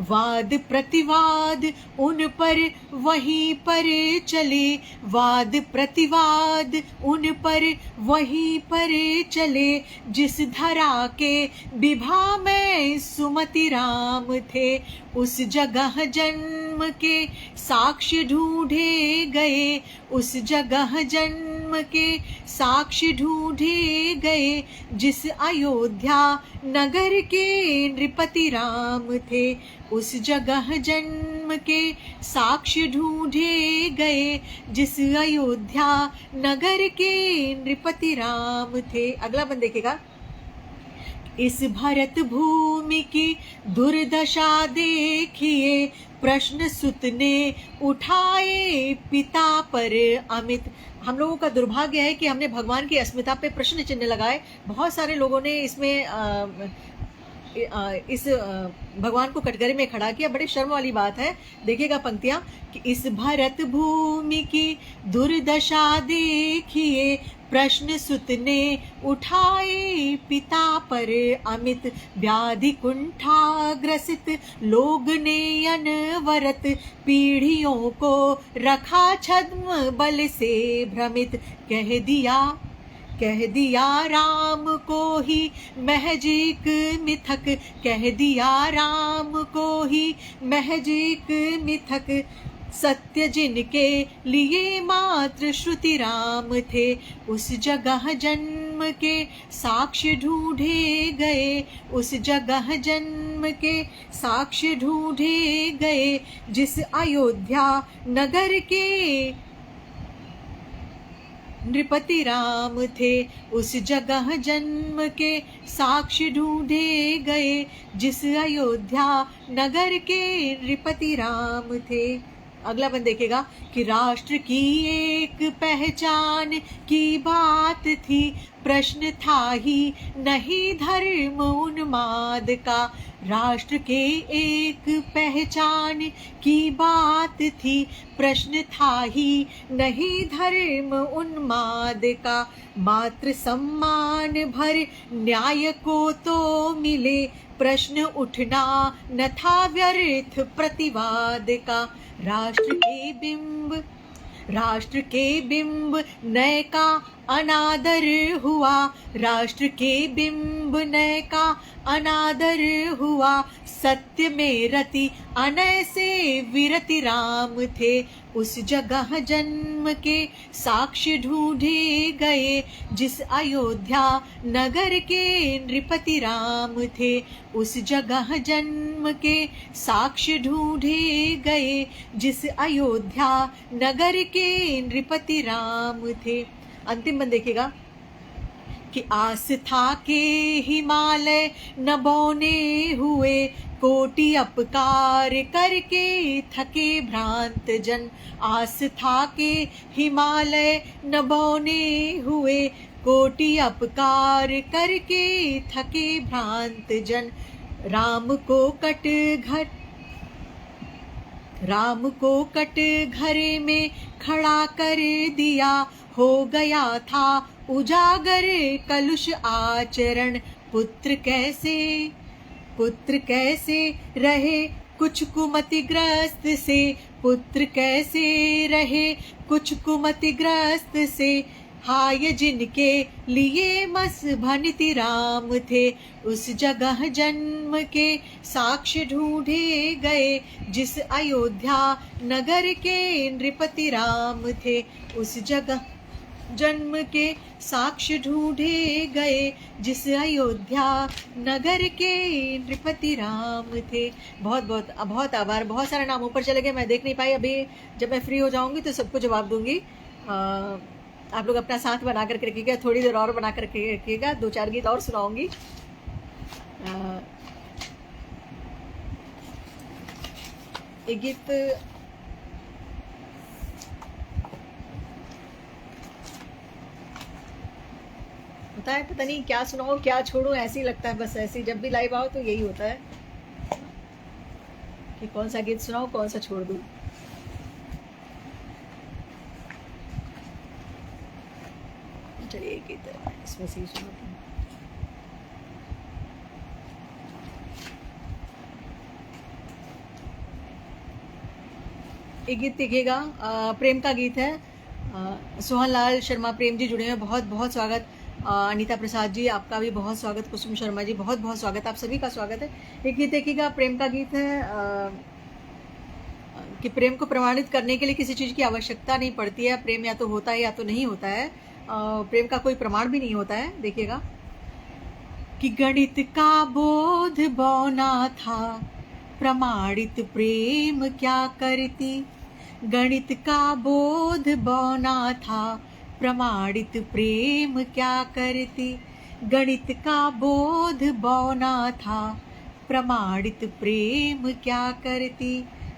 वाद प्रतिवाद उन पर वहीं पर चले, वाद प्रतिवाद उन पर वहीं पर चले, जिस धरा के विभा में सुमति राम थे, उस जगह जन्म के साक्ष्य ढूंढे गए, उस जगह जन्म के साक्ष्य ढूंढे गए, जिस अयोध्या नगर के नृपति राम थे, उस जगह जन्म के साक्ष्य ढूंढे गए, जिस अयोध्या नगर के नृपति राम थे। अगला बंद देखिएगा। इस भरत भूमि की दुर्दशा देखिए, प्रश्न सुत ने उठाए पिता पर अमित। हम लोगों का दुर्भाग्य है कि हमने भगवान की अस्मिता पे प्रश्न चिन्ह लगाए। बहुत सारे लोगों ने इसमें इस भगवान को कटघरे में खड़ा किया। बड़े शर्म वाली बात है। देखिएगा पंक्तियां कि इस भरत भूमि की दुर्दशा देखिए, प्रश्न सुत ने उठाए पिता पर अमित, व्याधि कुंठाग्रसित लोग ने अनवरत, पीढ़ियों को रखा छद्म बल से भ्रमित, कह दिया राम को ही महज एक मिथक, कह दिया राम को ही महज एक मिथक, सत्य जिनके लिए मात्र श्रुति राम थे, उस जगह जन्म के साक्ष्य ढूंढे गए, उस जगह जन्म के साक्ष्य ढूंढे गए, जिस अयोध्या नगर के नृपति राम थे, उस जगह जन्म के साक्ष्य ढूंढे गए, जिस अयोध्या नगर के नृपति राम थे। अगला बंद देखेगा कि राष्ट्र की एक पहचान की बात थी, प्रश्न था ही नहीं धर्म उन्माद का, राष्ट्र के एक पहचान की बात थी, प्रश्न था ही नहीं धर्म उन्माद का, मात्र सम्मान भर न्याय को तो मिले, प्रश्न उठना न था व्यर्थ प्रतिवाद का, राष्ट्र के बिंब नय का अनादर हुआ, राष्ट्र के बिंब नय का अनादर हुआ, सत्य में रति अनय से विरति राम थे, उस जगह जन्म के साक्ष्य ढूंढे गए, जिस अयोध्या नगर के नृपति राम थे, उस जगह जन्म के साक्ष्य ढूंढे गए, जिस अयोध्या नगर के नृपति राम थे। अंतिम बंद देखिएगा कि आस्था के हिमालय न बौने हुए, कोटि अपकार करके थके भ्रांत जन, आस्था के हिमालय न बौने हुए, कोटि अपकार करके थके भ्रांत जन, राम को कट घरे में खड़ा कर दिया, हो गया था उजागर कलुष आचरण, पुत्र कैसे रहे कुछ कुमतिग्रस्त से, पुत्र कैसे रहे कुछ कुमतिग्रस्त से, हाय जिनके लिए मस भनिति राम थे, उस जगह जन्म के साक्ष्य ढूंढे गए, जिस अयोध्या नगर के नृपति राम थे, उस जगह जन्म के साक्ष्य ढूंढे गए, जिस अयोध्या नगर के नृपति राम थे। बहुत बहुत बहुत आभार। बहुत सारे नाम ऊपर चले गए, मैं देख नहीं पाई। अभी जब मैं फ्री हो जाऊंगी तो सबको जवाब दूंगी। आप लोग अपना साथ बना कर रखिएगा, थोड़ी देर और बना कर रखिएगा, 2-4 गीत और सुनाऊंगी। एक गीत होता है, पता नहीं क्या सुनाऊं क्या छोड़ूं, ऐसे ही लगता है। बस ऐसे ही जब भी लाइव आओ तो यही होता है कि कौन सा गीत सुनाऊं कौन सा छोड़ दूं। चलिए एक गीत इसमें से ही सुनाती हूँ। एक गीत देखिएगा, प्रेम का गीत है। सोहन लाल शर्मा प्रेम जी जुड़े हैं, बहुत बहुत स्वागत। अनीता प्रसाद जी आपका भी बहुत स्वागत। कुसुम शर्मा जी बहुत बहुत स्वागत, आप सभी का स्वागत है। एक गीत देखिएगा, प्रेम का गीत है। कि प्रेम को प्रमाणित करने के लिए किसी चीज़ की आवश्यकता नहीं पड़ती है। प्रेम या तो होता है या तो नहीं होता है। प्रेम का कोई प्रमाण भी नहीं होता है। देखिएगा कि गणित का बोध बौना था, प्रमाणित प्रेम क्या करती। गणित का बोध बौना था, प्रमाणित प्रेम क्या करती। गणित का बोध बौना था, प्रमाणित प्रेम क्या करती।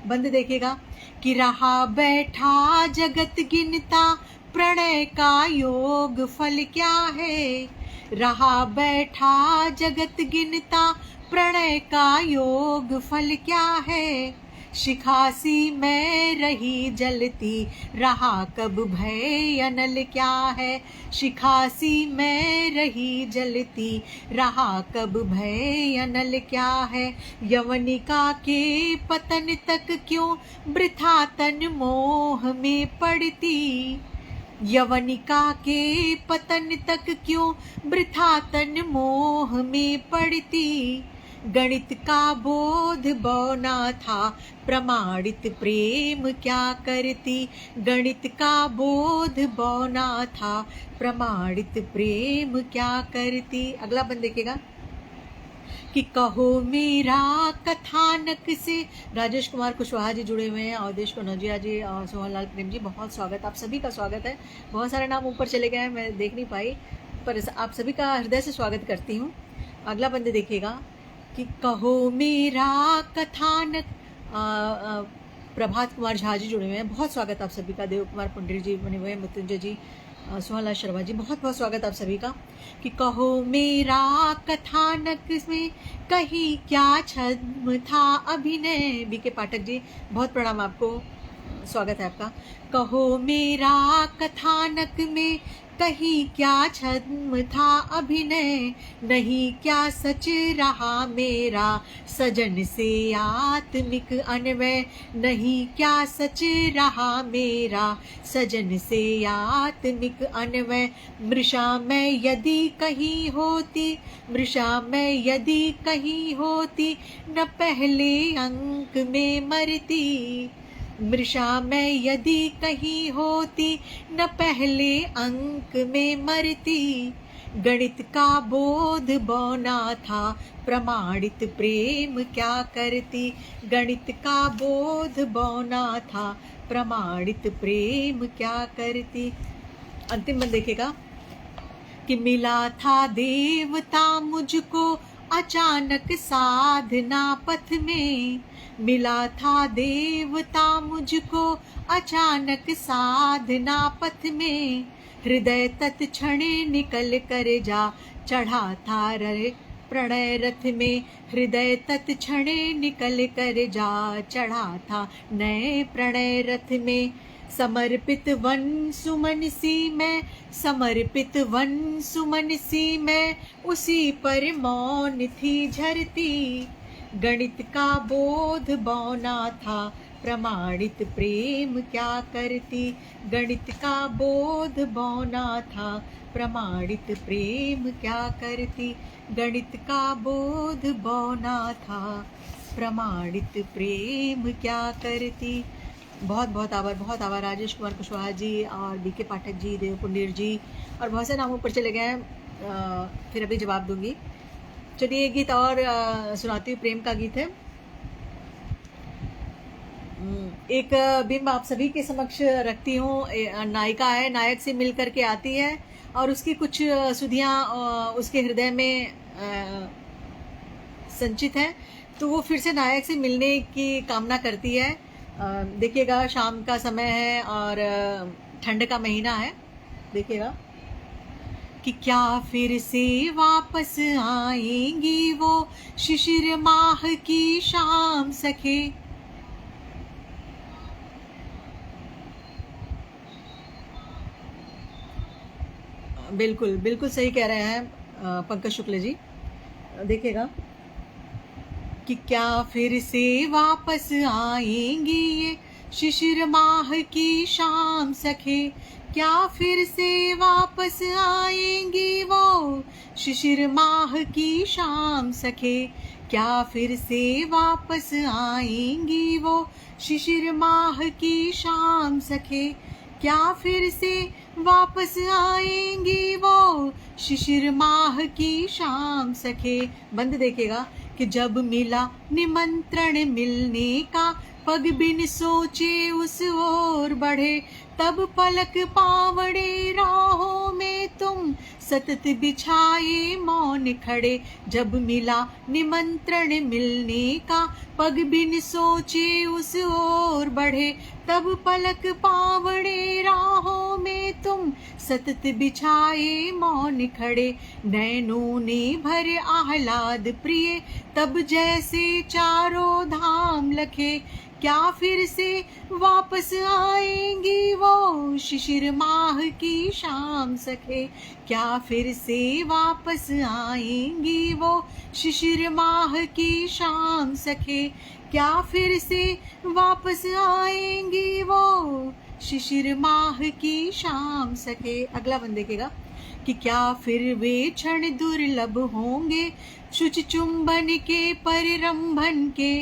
बंद देखिएगा कि रहा बैठा जगत गिनता, प्रणय का योग फल क्या है। रहा बैठा जगत गिनता, प्रणय का योग फल क्या है। शिखासी में रही जलती, रहा कब भय अनल क्या है। शिखासी में रही जलती, रहा कब भय अनल क्या है। यवनिका के पतन तक क्यों वृथा तन मोह में पड़ती। यवनिका के पतन तक क्यों वृथा तन मोह में पड़ती। गणित का बोध बौना था, प्रमाणित प्रेम क्या करती। गणित का बोध बौना था, प्रमाणित प्रेम क्या करती। अगला बंद देखिएगा कि कहो मेरा कथानक से। राजेश कुमार कुशवाहा जी जुड़े हुए हैं, अवधेश कनौजिया जी और सोहन लाल प्रेम जी बहुत स्वागत, आप सभी का स्वागत है। बहुत सारे नाम ऊपर चले गए हैं, मैं देख नहीं पाई, पर आप सभी का हृदय से स्वागत करती हूँ। अगला बंद देखिएगा कि कहो मेरा कथानक। प्रभात कुमार झा जी जुड़े हुए हैं, बहुत स्वागत आप सभी का। देव कुमार पुंडरी जी बने हुए हैं, मृत्युंजय जी, सोहनलाल शर्मा जी बहुत बहुत स्वागत आप सभी का। कि कहो मेरा कथानक में कहीं क्या छद्म था अभिनय। बीके पाठक जी बहुत प्रणाम आपको, स्वागत है आपका। कहो मेरा कथानक में कहीं क्या छद्म था अभिनय। नहीं क्या सच रहा मेरा सजन से आत्मिक अन्वय। नहीं क्या सच रहा मेरा सजन से आत्मिक अन्वय। मृषा मैं यदि कहीं होती, मृषा मैं यदि कहीं होती, न पहले अंक में मरती। मृषा मैं यदि कहीं होती, न पहले अंक में मरती। गणित का बोध बौना था, प्रमाणित प्रेम क्या करती। गणित का बोध बौना था, प्रमाणित प्रेम क्या करती। अंतिम में देखिएगा कि मिला था देवता मुझको अचानक साधना पथ में। मिला था देवता मुझको अचानक साधना पथ में। हृदय तत्क्षण निकल कर जा चढ़ा था प्रणय रथ में। हृदय तत्क्षण निकल कर जा चढ़ा था नए प्रणय रथ में। समर्पित वन सुमन सी मैं, समर्पित वन सुमन सी मैं, उसी पर मौन थी झरती। गणित का बोध बौना था, प्रमाणित प्रेम क्या करती। गणित का बोध बौना था, प्रमाणित प्रेम क्या करती। गणित का बोध बौना था, प्रमाणित प्रेम क्या करती। बहुत बहुत आभार राजेश कुमार कुशवाहा जी और बीके पाठक जी, देव पुंडीर जी और बहुत से नाम ऊपर चले गए हैं, फिर अभी जवाब दूंगी। चलिए एक गीत और सुनाती हूँ, प्रेम का गीत है। एक बिंब आप सभी के समक्ष रखती हूँ। नायिका है, नायक से मिल करके आती है और उसकी कुछ सुधियाँ उसके हृदय में संचित हैं, तो वो फिर से नायक से मिलने की कामना करती है। देखिएगा शाम का समय है और ठंड का महीना है। देखिएगा कि क्या फिर से वापस आएंगी वो शिशिर माह की शाम सखे। बिल्कुल बिल्कुल सही कह रहे हैं पंकज शुक्ल जी। देखिएगा कि क्या फिर से वापस आएंगी ये शिशिर माह की शाम सखे, क्या फिर से वापस आएंगी वो। शिशिर माह की शाम सखे, क्या फिर से वापस आएंगी वो। शिशिर माह की शाम सखे, क्या फिर से वापस आएंगी वो। शिशिर माह की शाम सखे। बंद देखेगा कि जब मिला निमंत्रण मिलने का, पग बिन सोचे उस ओर बढ़े, तब पलक पावड़े राहों में तुम सतत बिछाए मौन खड़े। जब मिला निमंत्रण मिलने का, पग बिन सोचे उस ओर बढ़े, तब पलक पावड़े राहों में तुम सतत बिछाए मौन खड़े। नैनों ने भर आह्लाद प्रिय, तब जैसे चारों धाम लखे, क्या फिर से वापस आएंगी वो। शिशिर माह की शाम सखे, क्या फिर से वापस आएंगी वो। शिशिर माह की शाम सखे, क्या फिर से वापस आएंगी वो। शिशिर माह की शाम सखे। अगला बंद देखेगा कि क्या फिर वे क्षण दुर्लभ होंगे, शुचि चुंबन के परिरंभन के।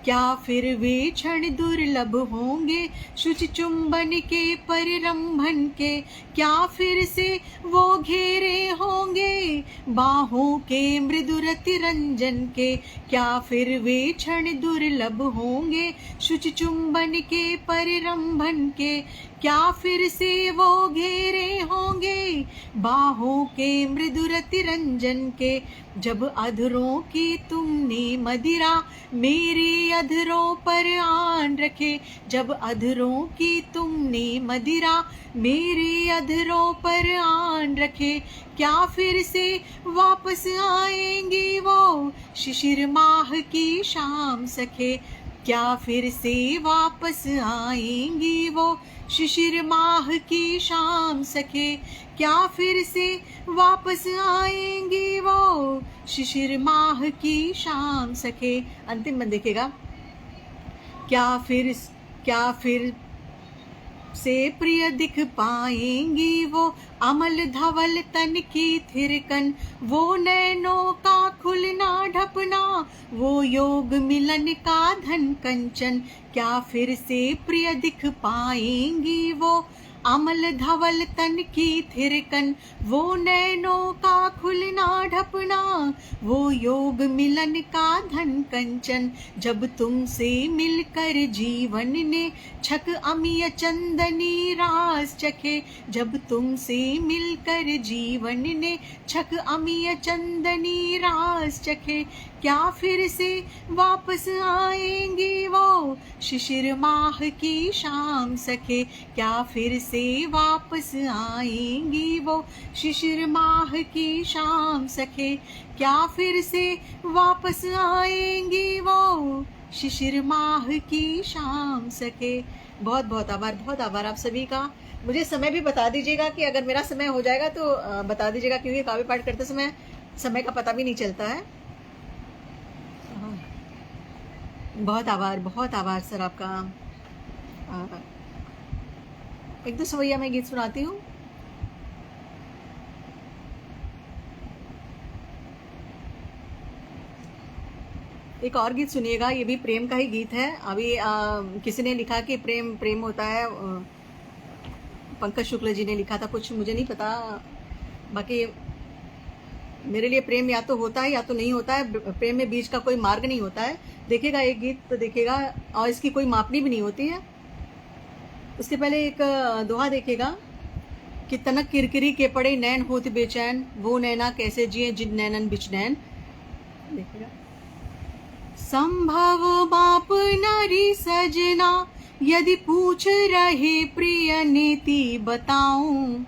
क्या फिर वे क्षण दुर्लभ होंगे, शुचि चुंबन के परिरंभन के। क्या फिर से वो घेरे होंगे बाहों के मृदु रति रंजन के। क्या फिर वे क्षण दुर्लभ होंगे, शुचि चुंबन के परिरंभन के। क्या फिर से वो घेरे होंगे बाहों के मृदु रति रंजन के। जब अधरों की तुमने मदिरा मेरे अधरों पर आन रखे, जब अधरों की तुमने मदिरा मेरे अधरों पर आन रखे, क्या फिर से वापस आएंगी वो। शिशिर माह की शाम सखे, क्या फिर से वापस आएंगी वो। शिशिर माह की शाम सखे, क्या फिर से वापस आएंगी वो। शिशिर माह की शाम सखे। अंतिम में देखेगा क्या फिर से प्रिय दिख पाएंगी वो। अमल धवल तन की थिरकन, वो नैनों का खुलना ढपना, वो योग मिलन का धन कंचन। क्या फिर से प्रिय दिख पाएंगी वो। अमल धवल तन की थिरकन, वो नैनों का खुलना ढपना, वो योग मिलन का धन कंचन। जब तुमसे मिलकर जीवन ने छक अमिय चंदनी रास चखे, जब तुमसे मिलकर जीवन ने छक अमिय चंदनी रास चखे, क्या फिर से वापस आएंगी वो। शिशिर माह की शाम सखे, क्या फिर से वापस आएंगी वो। शिशिर माह की शाम सखे, क्या फिर से वापस आएंगी वो। शिशिर माह की शाम सखे। बहुत बहुत आभार आप सभी का। मुझे समय भी बता दीजिएगा कि अगर मेरा समय हो जाएगा तो बता दीजिएगा, क्योंकि काव्य पाठ करते समय समय का पता भी नहीं चलता है। बहुत आभार सर आपका। एक दो सवैया मैं गीत सुनाती हूँ। एक और गीत सुनिएगा, ये भी प्रेम का ही गीत है। अभी किसी ने लिखा कि प्रेम प्रेम होता है, पंकज शुक्ल जी ने लिखा था, कुछ मुझे नहीं पता। बाकी मेरे लिए प्रेम या तो होता है या तो नहीं होता है। प्रेम में बीच का कोई मार्ग नहीं होता है। देखिएगा एक गीत तो देखिएगा, और इसकी कोई मापनी भी नहीं होती है। उसके पहले एक दोहा देखिएगा कि तनक किरकिरी के पड़े नैन होत बेचैन, वो नैना कैसे जिए जिन नैनन बिच नैन। देखिएगा संभव बाप नारी सजना, यदि पूछ रहे प्रिय नीति बताऊं,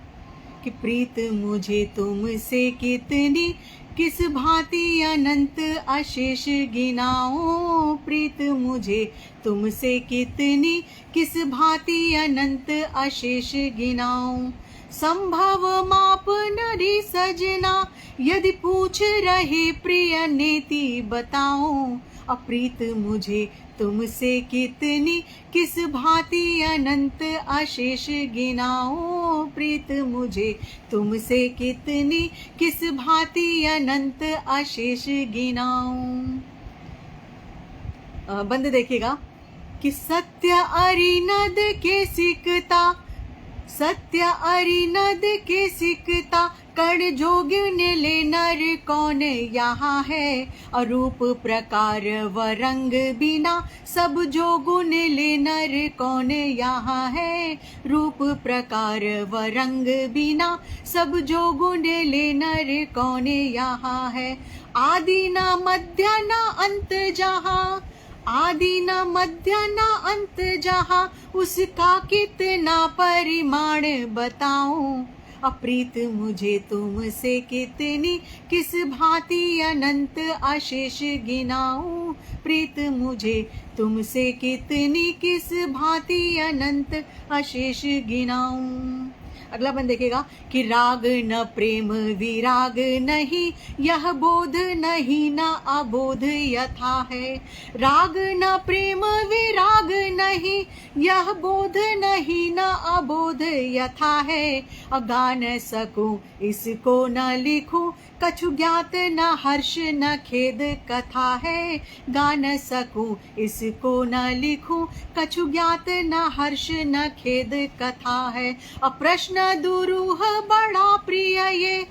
कि प्रीत मुझे तुमसे कितनी किस भांति अनंत अशेष गिनाऊं। प्रीत मुझे तुमसे कितनी किस भांति अनंत अशेष गिनाऊं। संभव माप नरी सजना, यदि पूछ रहे प्रिय नेति बताऊं। अप्रीत मुझे तुमसे कितनी किस भांति अनंत अशेष गिनाऊं, प्रीत मुझे तुमसे कितनी किस भांति अनंत अशेष गिनाऊं। बंद देखिएगा कि सत्य अरिनद के सिकता, सत्य अरिनद के सिकता, कण जोगिन ले नर कौन यहाँ है, अरूप प्रकार व रंग बिना सब जोगुन ले नर कौन यहाँ है, रूप प्रकार व रंग बिना सब जोगुन ले नर कौन यहाँ है। आदि न मध्य न अंत जहाँ, आदि न मध्य न अंत जहाँ, उसका कितना परिमाण बताऊं, अप्रीत मुझे तुमसे कितनी किस भांति अनंत अशेष गिनाऊं, प्रीत मुझे तुमसे कितनी किस भांति अनंत अशेष गिनाऊं। अगला बंद देखिएगा कि राग न प्रेम विराग नहीं, यह बोध नहीं न अबोध यथा है, राग न प्रेम विराग नहीं, यह बोध नहीं न अबोध यथा है। अगा न सकूं इसको न लिखूं, कछु ज्ञात न हर्ष न खेद कथा है, गा न सकूं इसको न लिखूं, कछु ज्ञात न हर्ष न खेद कथा है। प्रश्न दुरूह बड़ा प्रिय ये,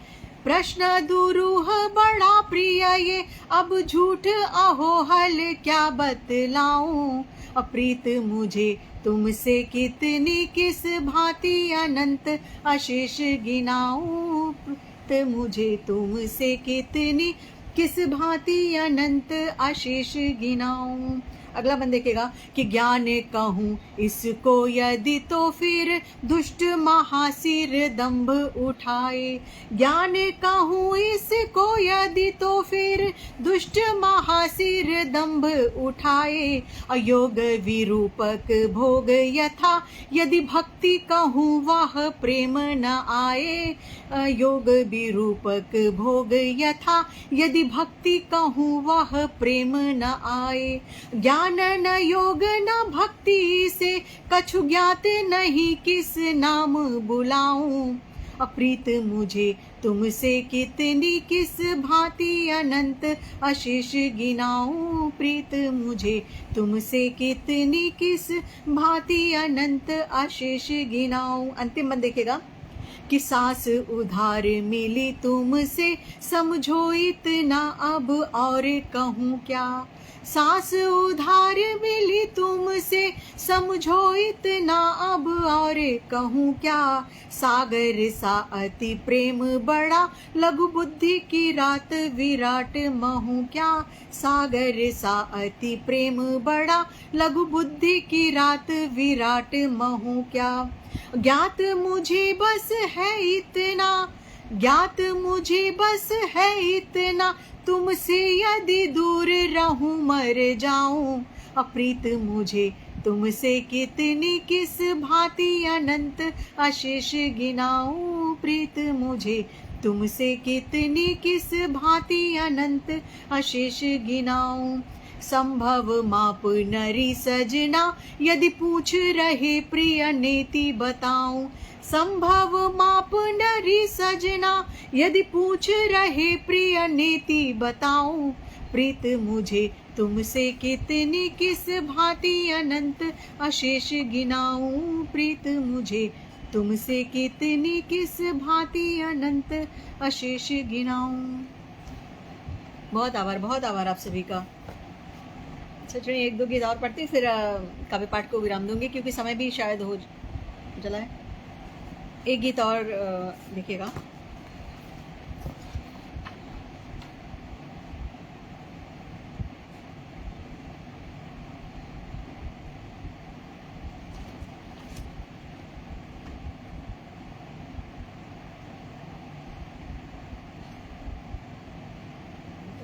प्रश्न दुरूह बड़ा प्रिय ये, अब झूठ अहोहल क्या बतलाऊं, अप्रीत मुझे तुमसे कितनी किस भांति अनंत अशेष गिनाऊं, प्रीत मुझे तुमसे कितनी किस भांति अनंत अशेष गिनाऊं। अगला बंद देखिएगा कि ज्ञान कहूँ इसको यदि तो फिर दुष्ट महासिर दंभ उठाए, ज्ञान कहूँ इसको यदि तो फिर दुष्ट महासिर दंभ उठाए। अयोग विरूपक भोग यथा, यदि भक्ति कहूँ वह प्रेम न आए, अयोग विरूपक भोग यथा, यदि भक्ति कहूँ वह प्रेम न आए। ज्ञान न योग न भक्ति से, कछु ज्ञात नहीं किस नाम बुलाऊं, अप्रीत मुझे तुमसे कितनी किस भांति अनंत अशेष गिनाऊं, प्रीत मुझे तुमसे कितनी किस भांति अनंत अशेष गिनाऊं। अंतिम बंद देखिएगा कि सांस उधार मिली तुमसे, समझो इतना अब और कहूँ क्या, सांस उधार मिली तुमसे, समझो इतना अब और कहूँ क्या। सागर सा अति प्रेम बड़ा, लघु बुद्धि की रात विराट महू क्या, सागर सा अति प्रेम बड़ा, लघु बुद्धि की रात विराट महू क्या। ज्ञात मुझे बस है इतना, ज्ञात मुझे बस है इतना, तुमसे यदि दूर रहूं मर जाऊं, अप्रीत मुझे तुमसे कितनी किस भांति अनंत अशेष गिनाऊं, प्रीत मुझे तुमसे कितनी किस भांति अनंत अशेष गिनाऊं। संभव माप नरी सजना, यदि पूछ रहे प्रिय नेति बताऊं, संभव माप नरी सजना, यदि पूछ रहे प्रिय नेति बताऊं, प्रीत मुझे तुमसे कितनी किस भांति अनंत अशेष गिनाऊं, प्रीत मुझे तुमसे कितनी किस भांति अनंत अशेष गिनाऊं। बहुत आभार आप सभी का। अच्छा चलिए एक दो गीत और पढ़ती फिर काव्य पाठ को विराम दूंगी, क्योंकि समय भी शायद हो चला है। एक गीत और देखिएगा।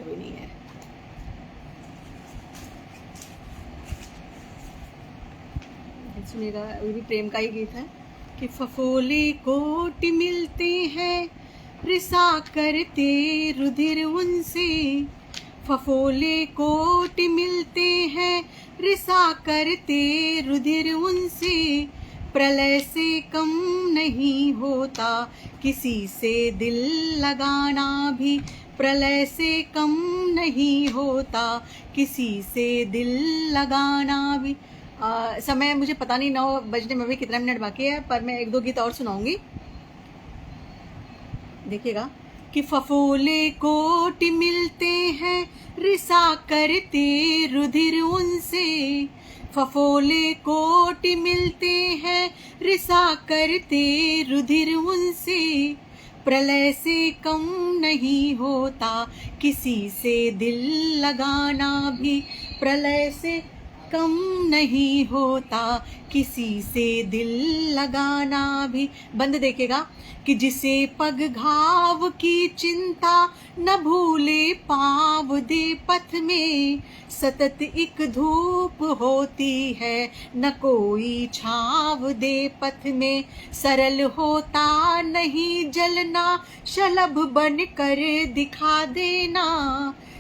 अभी नहीं है। सुनिएगा, वो भी प्रेम का ही गीत है कि फफोले कोट मिलते हैं, रिसा करते रुधिर उनसे, फफोले कोट मिलते हैं, रिसा करते रुधिर उनसे, प्रलय से कम नहीं होता किसी से दिल लगाना भी, प्रलय से कम नहीं होता किसी से दिल लगाना भी। समय मुझे पता नहीं 9 बजने में भी कितना मिनट बाकी है, पर मैं 1-2 गीत और सुनाऊंगी, देखिएगा। कि फफोले कोट मिलते हैं, रिसा करते रुधिर उनसे, फफोले कोट मिलते हैं, रिसा करते रुधिर उनसे, प्रलय से कम नहीं होता किसी से दिल लगाना भी, प्रलय से कम नहीं होता किसी से दिल लगाना भी। बंद देखेगा कि जिसे पग घाव की चिंता, न भूले पाँव दे पथ में, सतत एक धूप होती है, न कोई छाव दे पथ में, सरल होता नहीं जलना, शलभ बन कर दिखा देना,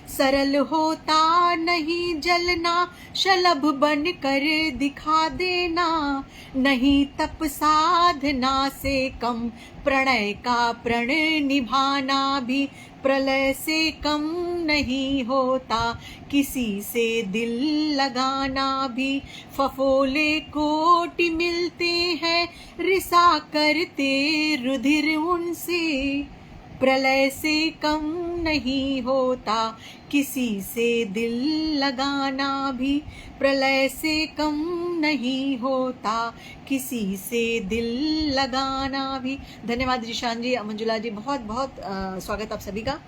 सरल होता नहीं जलना, शलभ बन कर दिखा देना, नहीं तप साधना से कम, प्रणय का प्रण निभाना भी, प्रलय से कम नहीं होता किसी से दिल लगाना भी, फफोले कोटि मिलते हैं, रिसा करते रुधिर उनसे, प्रलय से कम नहीं होता किसी से दिल लगाना भी, प्रलय से कम नहीं होता किसी से दिल लगाना भी। धन्यवाद जिशान जी, मंजुला जी, बहुत बहुत स्वागत आप सभी का।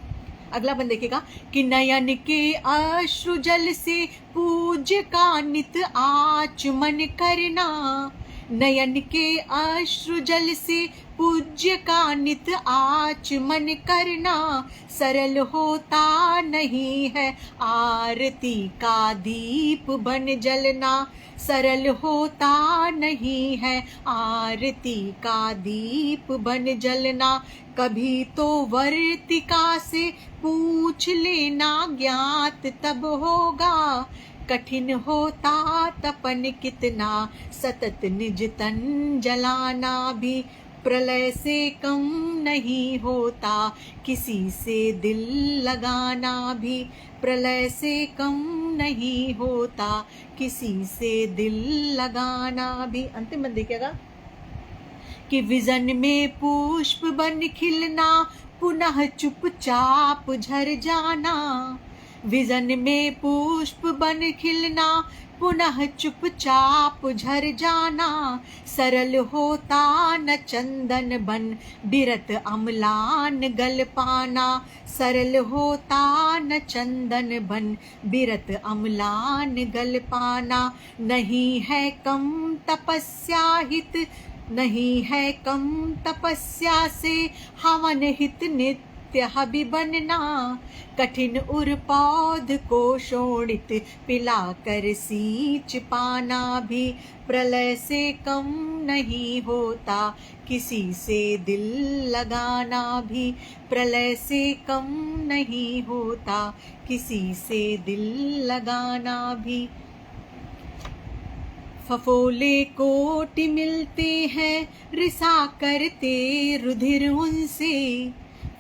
अगला बंद देखेगा कि नयन के अश्रु जल से पूज्य का नित आचमन करना, नयन के अश्रु जल से पूज्य का नित आचमन करना, सरल होता नहीं है आरती का दीप बन जलना, सरल होता नहीं है आरती का दीप बन जलना, कभी तो वर्तिका से पूछ लेना ज्ञात तब होगा, कठिन होता तपन कितना सतत निज तन जलाना भी, प्रलय से कम नहीं होता किसी से दिल लगाना भी, प्रलय से कम नहीं होता किसी से दिल लगाना भी। अंतिम बंद देखिएगा कि विजन में पुष्प बन खिलना, पुनः चुपचाप झर जाना, विजन में पुष्प बन खिलना, पुनः चुपचाप झर जाना, सरल होता न चंदन बन बिरत अम्लान गल पाना, सरल होता न चंदन बन बिरत अम्लान गल पाना, नहीं है कम तपस्या हित, नहीं है कम तपस्या से हवन हित नित्य हबि बनना, कठिन उर पौध को शोणित पिला कर सींच पाना भी, प्रलय से कम नहीं होता किसी से दिल लगाना भी, प्रलय से कम नहीं होता किसी से दिल लगाना भी। फफोले कोटि मिलते हैं, रिसा करते रुधिर उनसे,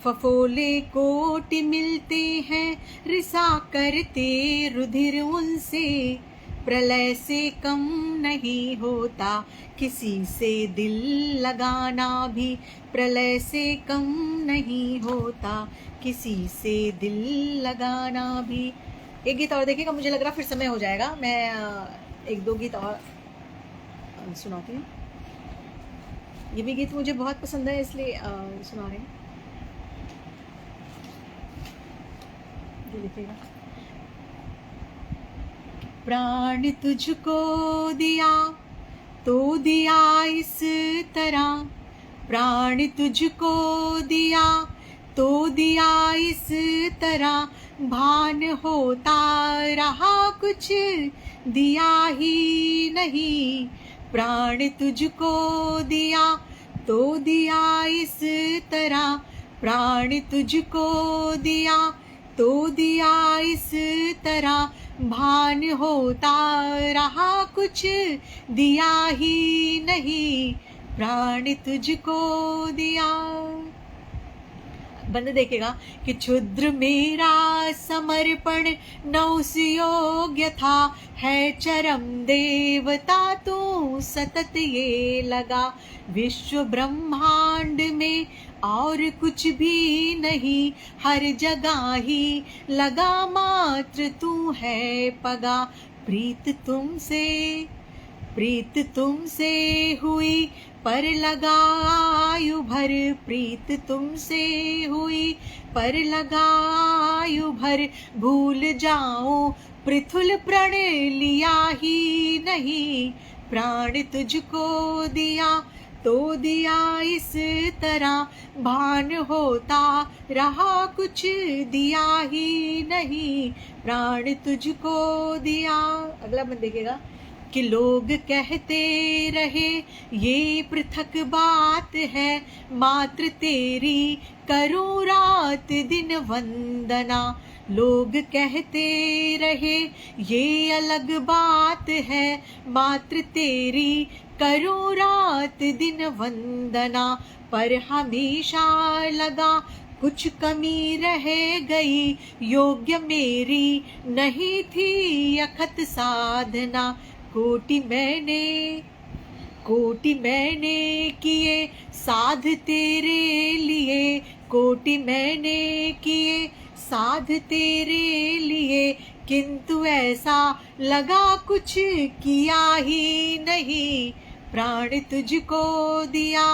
फफोले कोटि मिलते हैं, रिसा करते रुधिर उनसे, प्रलय से कम नहीं होता किसी से दिल लगाना भी, प्रलय से कम नहीं होता किसी से दिल लगाना भी। एक गीत और देखिएगा, मुझे लग रहा फिर समय हो जाएगा, मैं 1-2 गीत और सुनाती हूँ। ये भी गीत मुझे बहुत पसंद है, इसलिए सुना रही हूँ। ये लिखिएगा। प्राण तुझको दिया तो दिया इस तरह, प्राण तुझको दिया तो दिया इस तरह, भान होता रहा कुछ दिया ही नहीं, प्राण तुझको दिया तो दिया इस तरह, प्राण तुझको दिया तो दिया इस तरह भान होता रहा कुछ दिया ही नहीं, प्राण तुझको दिया। बंद देखेगा कि क्षुद्र मेरा समर्पण न उस योग्य था, है चरम देवता तू सतत ये लगा। विश्व ब्रह्मांड में और कुछ भी नहीं, हर जगह ही लगा मात्र तू है पगा। प्रीत तुमसे हुई पर लगा आयु भर, प्रीत तुमसे हुई पर लगा आयु भर। भूल जाऊं पृथुल प्रण लिया ही नहीं, प्राण तुझको दिया तो दिया इस तरह भान होता रहा कुछ दिया ही नहीं, प्राण तुझको दिया। अगला मन देखिएगा कि लोग कहते रहे ये पृथक बात है, मात्र तेरी करूं रात दिन वंदना। लोग कहते रहे ये अलग बात है, मात्र तेरी करूं रात दिन वंदना। पर हमेशा लगा कुछ कमी रह गई, योग्य मेरी नहीं थी अखत साधना। कोटि मैंने किए साध तेरे लिए, कोटि मैंने किए साध तेरे लिए, किंतु ऐसा लगा कुछ किया ही नहीं, प्राण तुझको दिया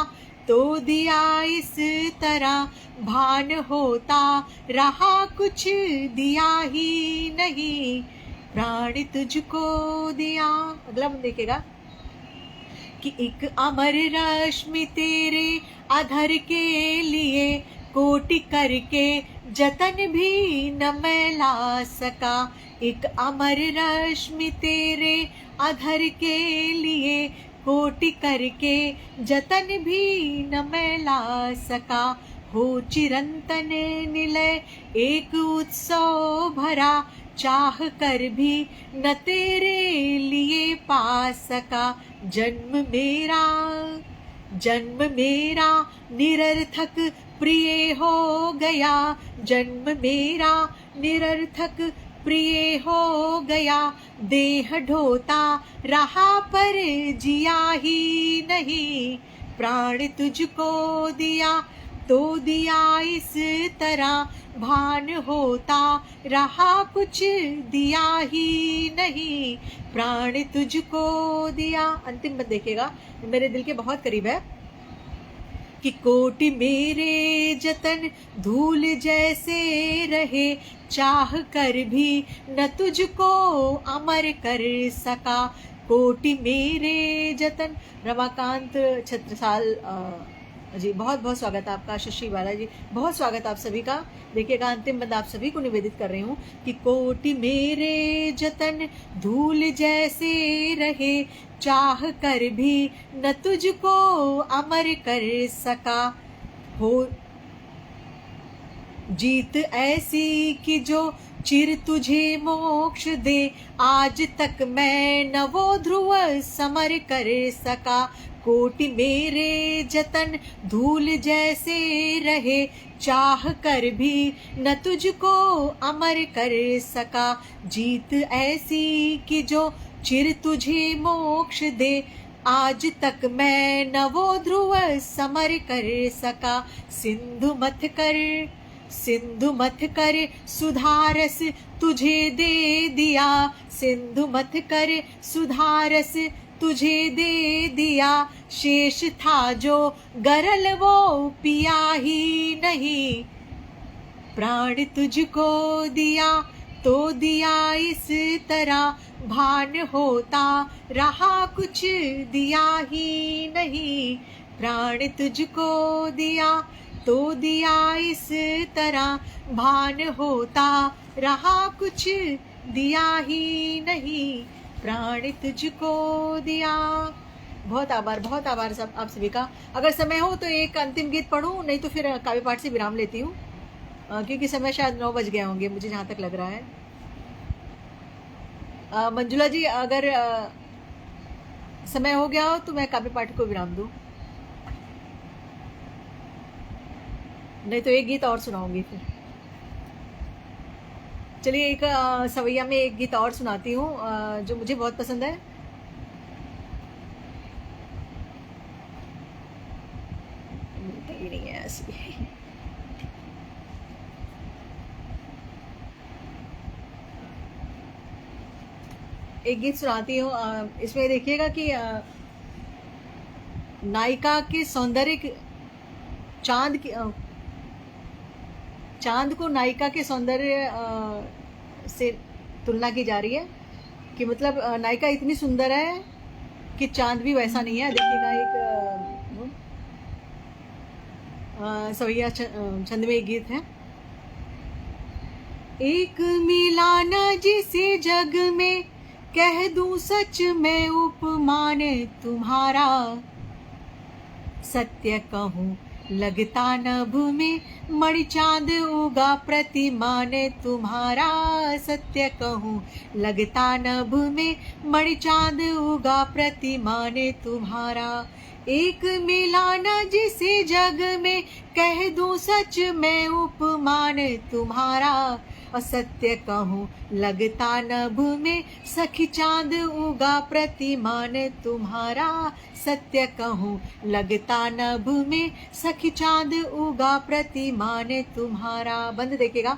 तो दिया इस तरह भान होता रहा कुछ दिया ही नहीं, प्राण तुझको दिया। अगला मन देखिएगा कि एक अमर रश्मि तेरे अधर के लिए, कोटि करके जतन भी न मैं ला सका। एक अमर रश्मि तेरे अधर के लिए, कोटि करके जतन भी न मैं ला सका। हो चिरंतन निलय एक उत्सव भरा, चाह कर भी न तेरे लिए पा सका। जन्म मेरा निरर्थक प्रिय हो गया, जन्म मेरा निरर्थक प्रिय हो गया। देह ढोता रहा पर जिया ही नहीं, प्राण तुझको दिया तो दिया इस तरह भान होता रहा कुछ दिया ही नहीं, प्राण तुझको दिया। अंतिम मत देखेगा, मेरे दिल के बहुत करीब है कि कोटि मेरे जतन धूल जैसे रहे, चाह कर भी न तुझको अमर कर सका। कोटि मेरे जतन। रमाकांत छत्रसाल जी, बहुत बहुत स्वागत है आपका। शशि बाला जी, बहुत स्वागत आप सभी का। देखिएगा, अंतिम बंद आप सभी को निवेदित कर रही हूँ कि कोटि मेरे जतन धूल जैसे रहे, चाह कर भी न तुझको अमर कर सका। हो जीत ऐसी कि जो चिर तुझे मोक्ष दे, आज तक मैं न वो ध्रुव समर कर सका। कोटि मेरे जतन धूल जैसे रहे, चाह कर भी न तुझको अमर कर सका। जीत ऐसी कि जो चिर तुझे मोक्ष दे, आज तक मैं न वो ध्रुव समर कर सका। सिंधु मथ कर सुधारस तुझे दे दिया, सिंधु मथ कर सुधारस तुझे दे दिया। शेष था जो गरल वो पिया ही नहीं, प्राण तुझको दिया तो दिया इस तरह भान होता रहा कुछ दिया ही नहीं, प्राण तुझको दिया तो दिया इस तरह भान होता रहा कुछ दिया ही नहीं, प्राण तुझको दिया। बहुत आभार सब आप सभी का। अगर समय हो तो एक अंतिम गीत पढ़ूं, नहीं तो फिर काव्य पाठ से विराम लेती हूँ। क्योंकि समय शायद 9 बज गए होंगे, मुझे जहाँ तक लग रहा है। मंजुला जी, अगर समय हो गया हो तो मैं काव्य पाठ को विराम दूं, नहीं तो एक गीत और सुनाऊंगी फिर। चलिए एक सवैया में एक गीत और सुनाती हूँ जो मुझे बहुत पसंद है। ये नहीं है ऐसी। एक गीत सुनाती हूँ, इसमें देखिएगा कि नायिका के सौंदर्य, चांद को नायिका के सौंदर्य से तुलना की जा रही है कि मतलब नायिका इतनी सुंदर है कि चांद भी वैसा नहीं है। देखिएगा एक सवैया छंद में एक गीत है। एक मिलान जिसे जग में कह दूं सच मैं उपमान तुम्हारा, सत्य कहूँ लगता नभ में मणि चांद उगा प्रतिमान तुम्हारा, सत्य कहूँ लगता नभ में मणि चांद उगा प्रतिमान तुम्हारा। एक मिलान जिसे जग में कह दूं सच मैं उपमान तुम्हारा, असत्य कहूँ लगता नभ में सखी चांद उगा प्रतिमान तुम्हारा, सत्य कहूँ लगता नभ में सखी चांद उगा प्रतिमान तुम्हारा। बंद देखिएगा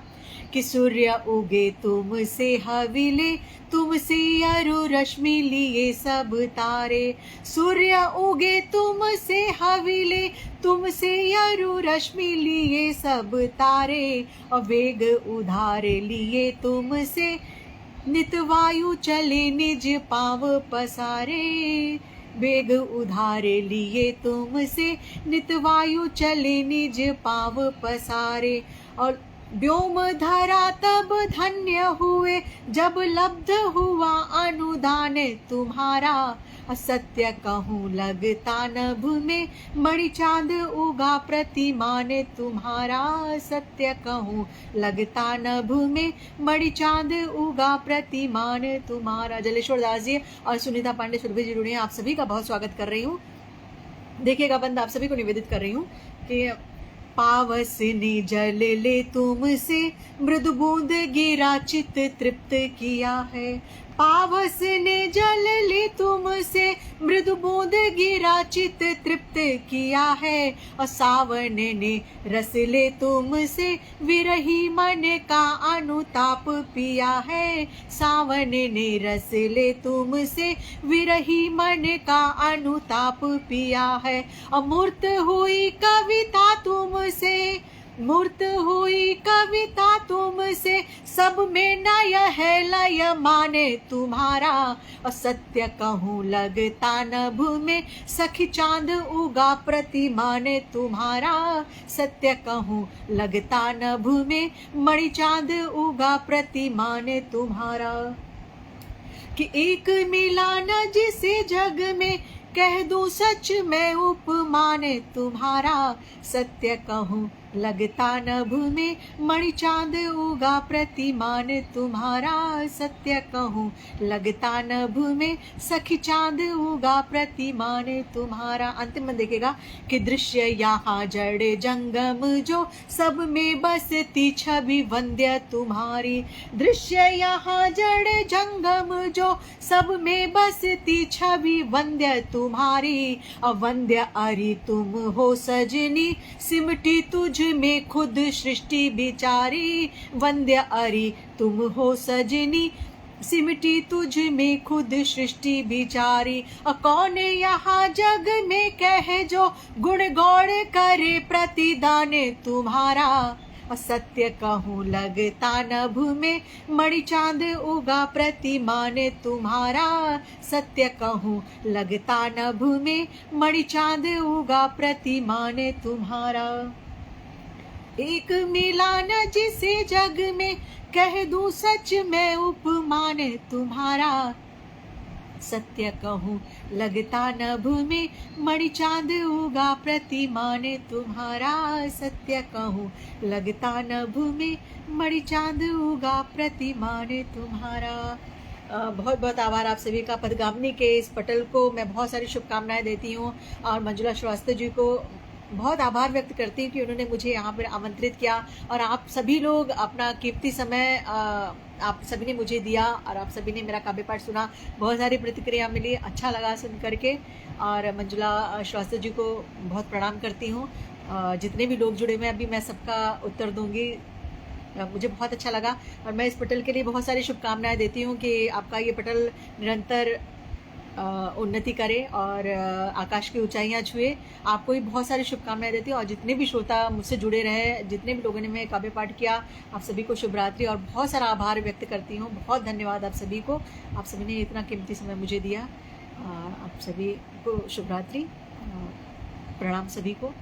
कि सूर्य उगे तुमसे हविले, तुमसे अरु रश्मि लिए सब तारे, सूर्य उगे तुमसे हविले, तुमसे अरु रश्मि लिए सब तारे, और वेग उधार लिए तुमसे नित वायु चले निज पाँव पसारे, वेग उधारे लिए तुमसे नित वायु चले निज पाँव पसारे। और व्योम धरा तब धन्य हुए जब लब्ध हुआ अनुदान तुम्हारा, असत्य कहूँ लगता नभ में मणि चांद उगा प्रतिमान तुम्हारा, सत्य कहूँ लगता नभ में मणि चांद उगा प्रतिमान तुम्हारा। जलेश्वर दास जी और सुनीता पांडे सुरभि जी जुड़े हैं, आप सभी का बहुत स्वागत कर रही हूँ। देखिएगा बंद, आप सभी को निवेदित कर रही हूँ कि पावस ने जल ले तुमसे मृदु बूंद गिरा चित तृप्त किया है, पावस ने जल ले तुमसे मृदु बूंद गिरा चित तृप्त किया है, और सावन ने रस ले तुमसे विरही मन का अनुताप पिया है, सावन ने रस ले तुमसे विरही मन का अनुताप पिया है। अमूर्त हुई कविता तुमसे, मूर्त हुई कविता तुमसे, सब में नय है लय माने तुम्हारा, असत्य कहूँ लगता नभ में सखी चांद उगा प्रतिमान तुम्हारा, सत्य कहूँ लगता नभ में मणि चांद उगा प्रतिमान तुम्हारा। कि एक मिलान जिसे जग में कह दूं सच मैं उपमान तुम्हारा, सत्य कहूँ लगता नभ में मणि चांद उगा प्रतिमान तुम्हारा, सत्य कहूँ लगता नभ में सखी चांद उगा प्रतिमान तुम्हारा। अंतिम में देखेगा कि दृश्य यहाँ जड़ जंगम जो सब में बसती छवि वंद्य तुम्हारी, दृश्य यहाँ जड़ जंगम जो सब में बसती छवि वंद्य तुम्हारी, अवंद्य अरि तुम हो सजनी सिमटी तुझ में खुद सृष्टि बिचारी, वंद्य अरि तुम हो सजनी सिमटी तुझ में खुद सृष्टि बिचारी, और कौन यहाँ जग में कहे जो गुण गौड़ करे प्रतिदान तुम्हारा, असत्य कहूँ लगता नभ में मणि चांद उगा प्रतिमान तुम्हारा, सत्य कहूँ लगता नभ में मणि चांद उगा प्रतिमान तुम्हारा। एक मिलान जिसे जग में कह दूं सच मैं उपमान तुम्हारा, सत्य कहूँ लगता नभ में, मणि चांद उगा प्रतिमान तुम्हारा। सत्य कहूँ लगता नभ में, मणि चांद उगा प्रतिमान तुम्हारा। बहुत बहुत आभार आप सभी का। पदगामिनी के इस पटल को मैं बहुत सारी शुभकामनाएं देती हूँ और मंजुला श्रीवास्तव जी को बहुत आभार व्यक्त करती हूँ कि उन्होंने मुझे यहाँ पर आमंत्रित किया और आप सभी लोग अपना कीमती समय आप सभी ने मुझे दिया और आप सभी ने मेरा काव्य पाठ सुना। बहुत सारी प्रतिक्रिया मिली, अच्छा लगा सुन करके। और मंजुला श्रीवास्तव जी को बहुत प्रणाम करती हूँ। जितने भी लोग जुड़े हुए हैं अभी मैं सबका उत्तर दूंगी। मुझे बहुत अच्छा लगा और मैं इस पटल के लिए बहुत सारी शुभकामनाएं देती हूँ कि आपका ये पटल निरंतर उन्नति करे और आकाश की ऊंचाइयां छुए। आपको भी बहुत सारी शुभकामनाएं देती हूँ और जितने भी श्रोता मुझसे जुड़े रहे, जितने भी लोगों ने मैं काव्य पाठ किया, आप सभी को शुभ रात्रि और बहुत सारा आभार व्यक्त करती हूँ। बहुत धन्यवाद आप सभी को, आप सभी ने इतना कीमती समय मुझे दिया। आप सभी को शुभ रात्रि, प्रणाम सभी को।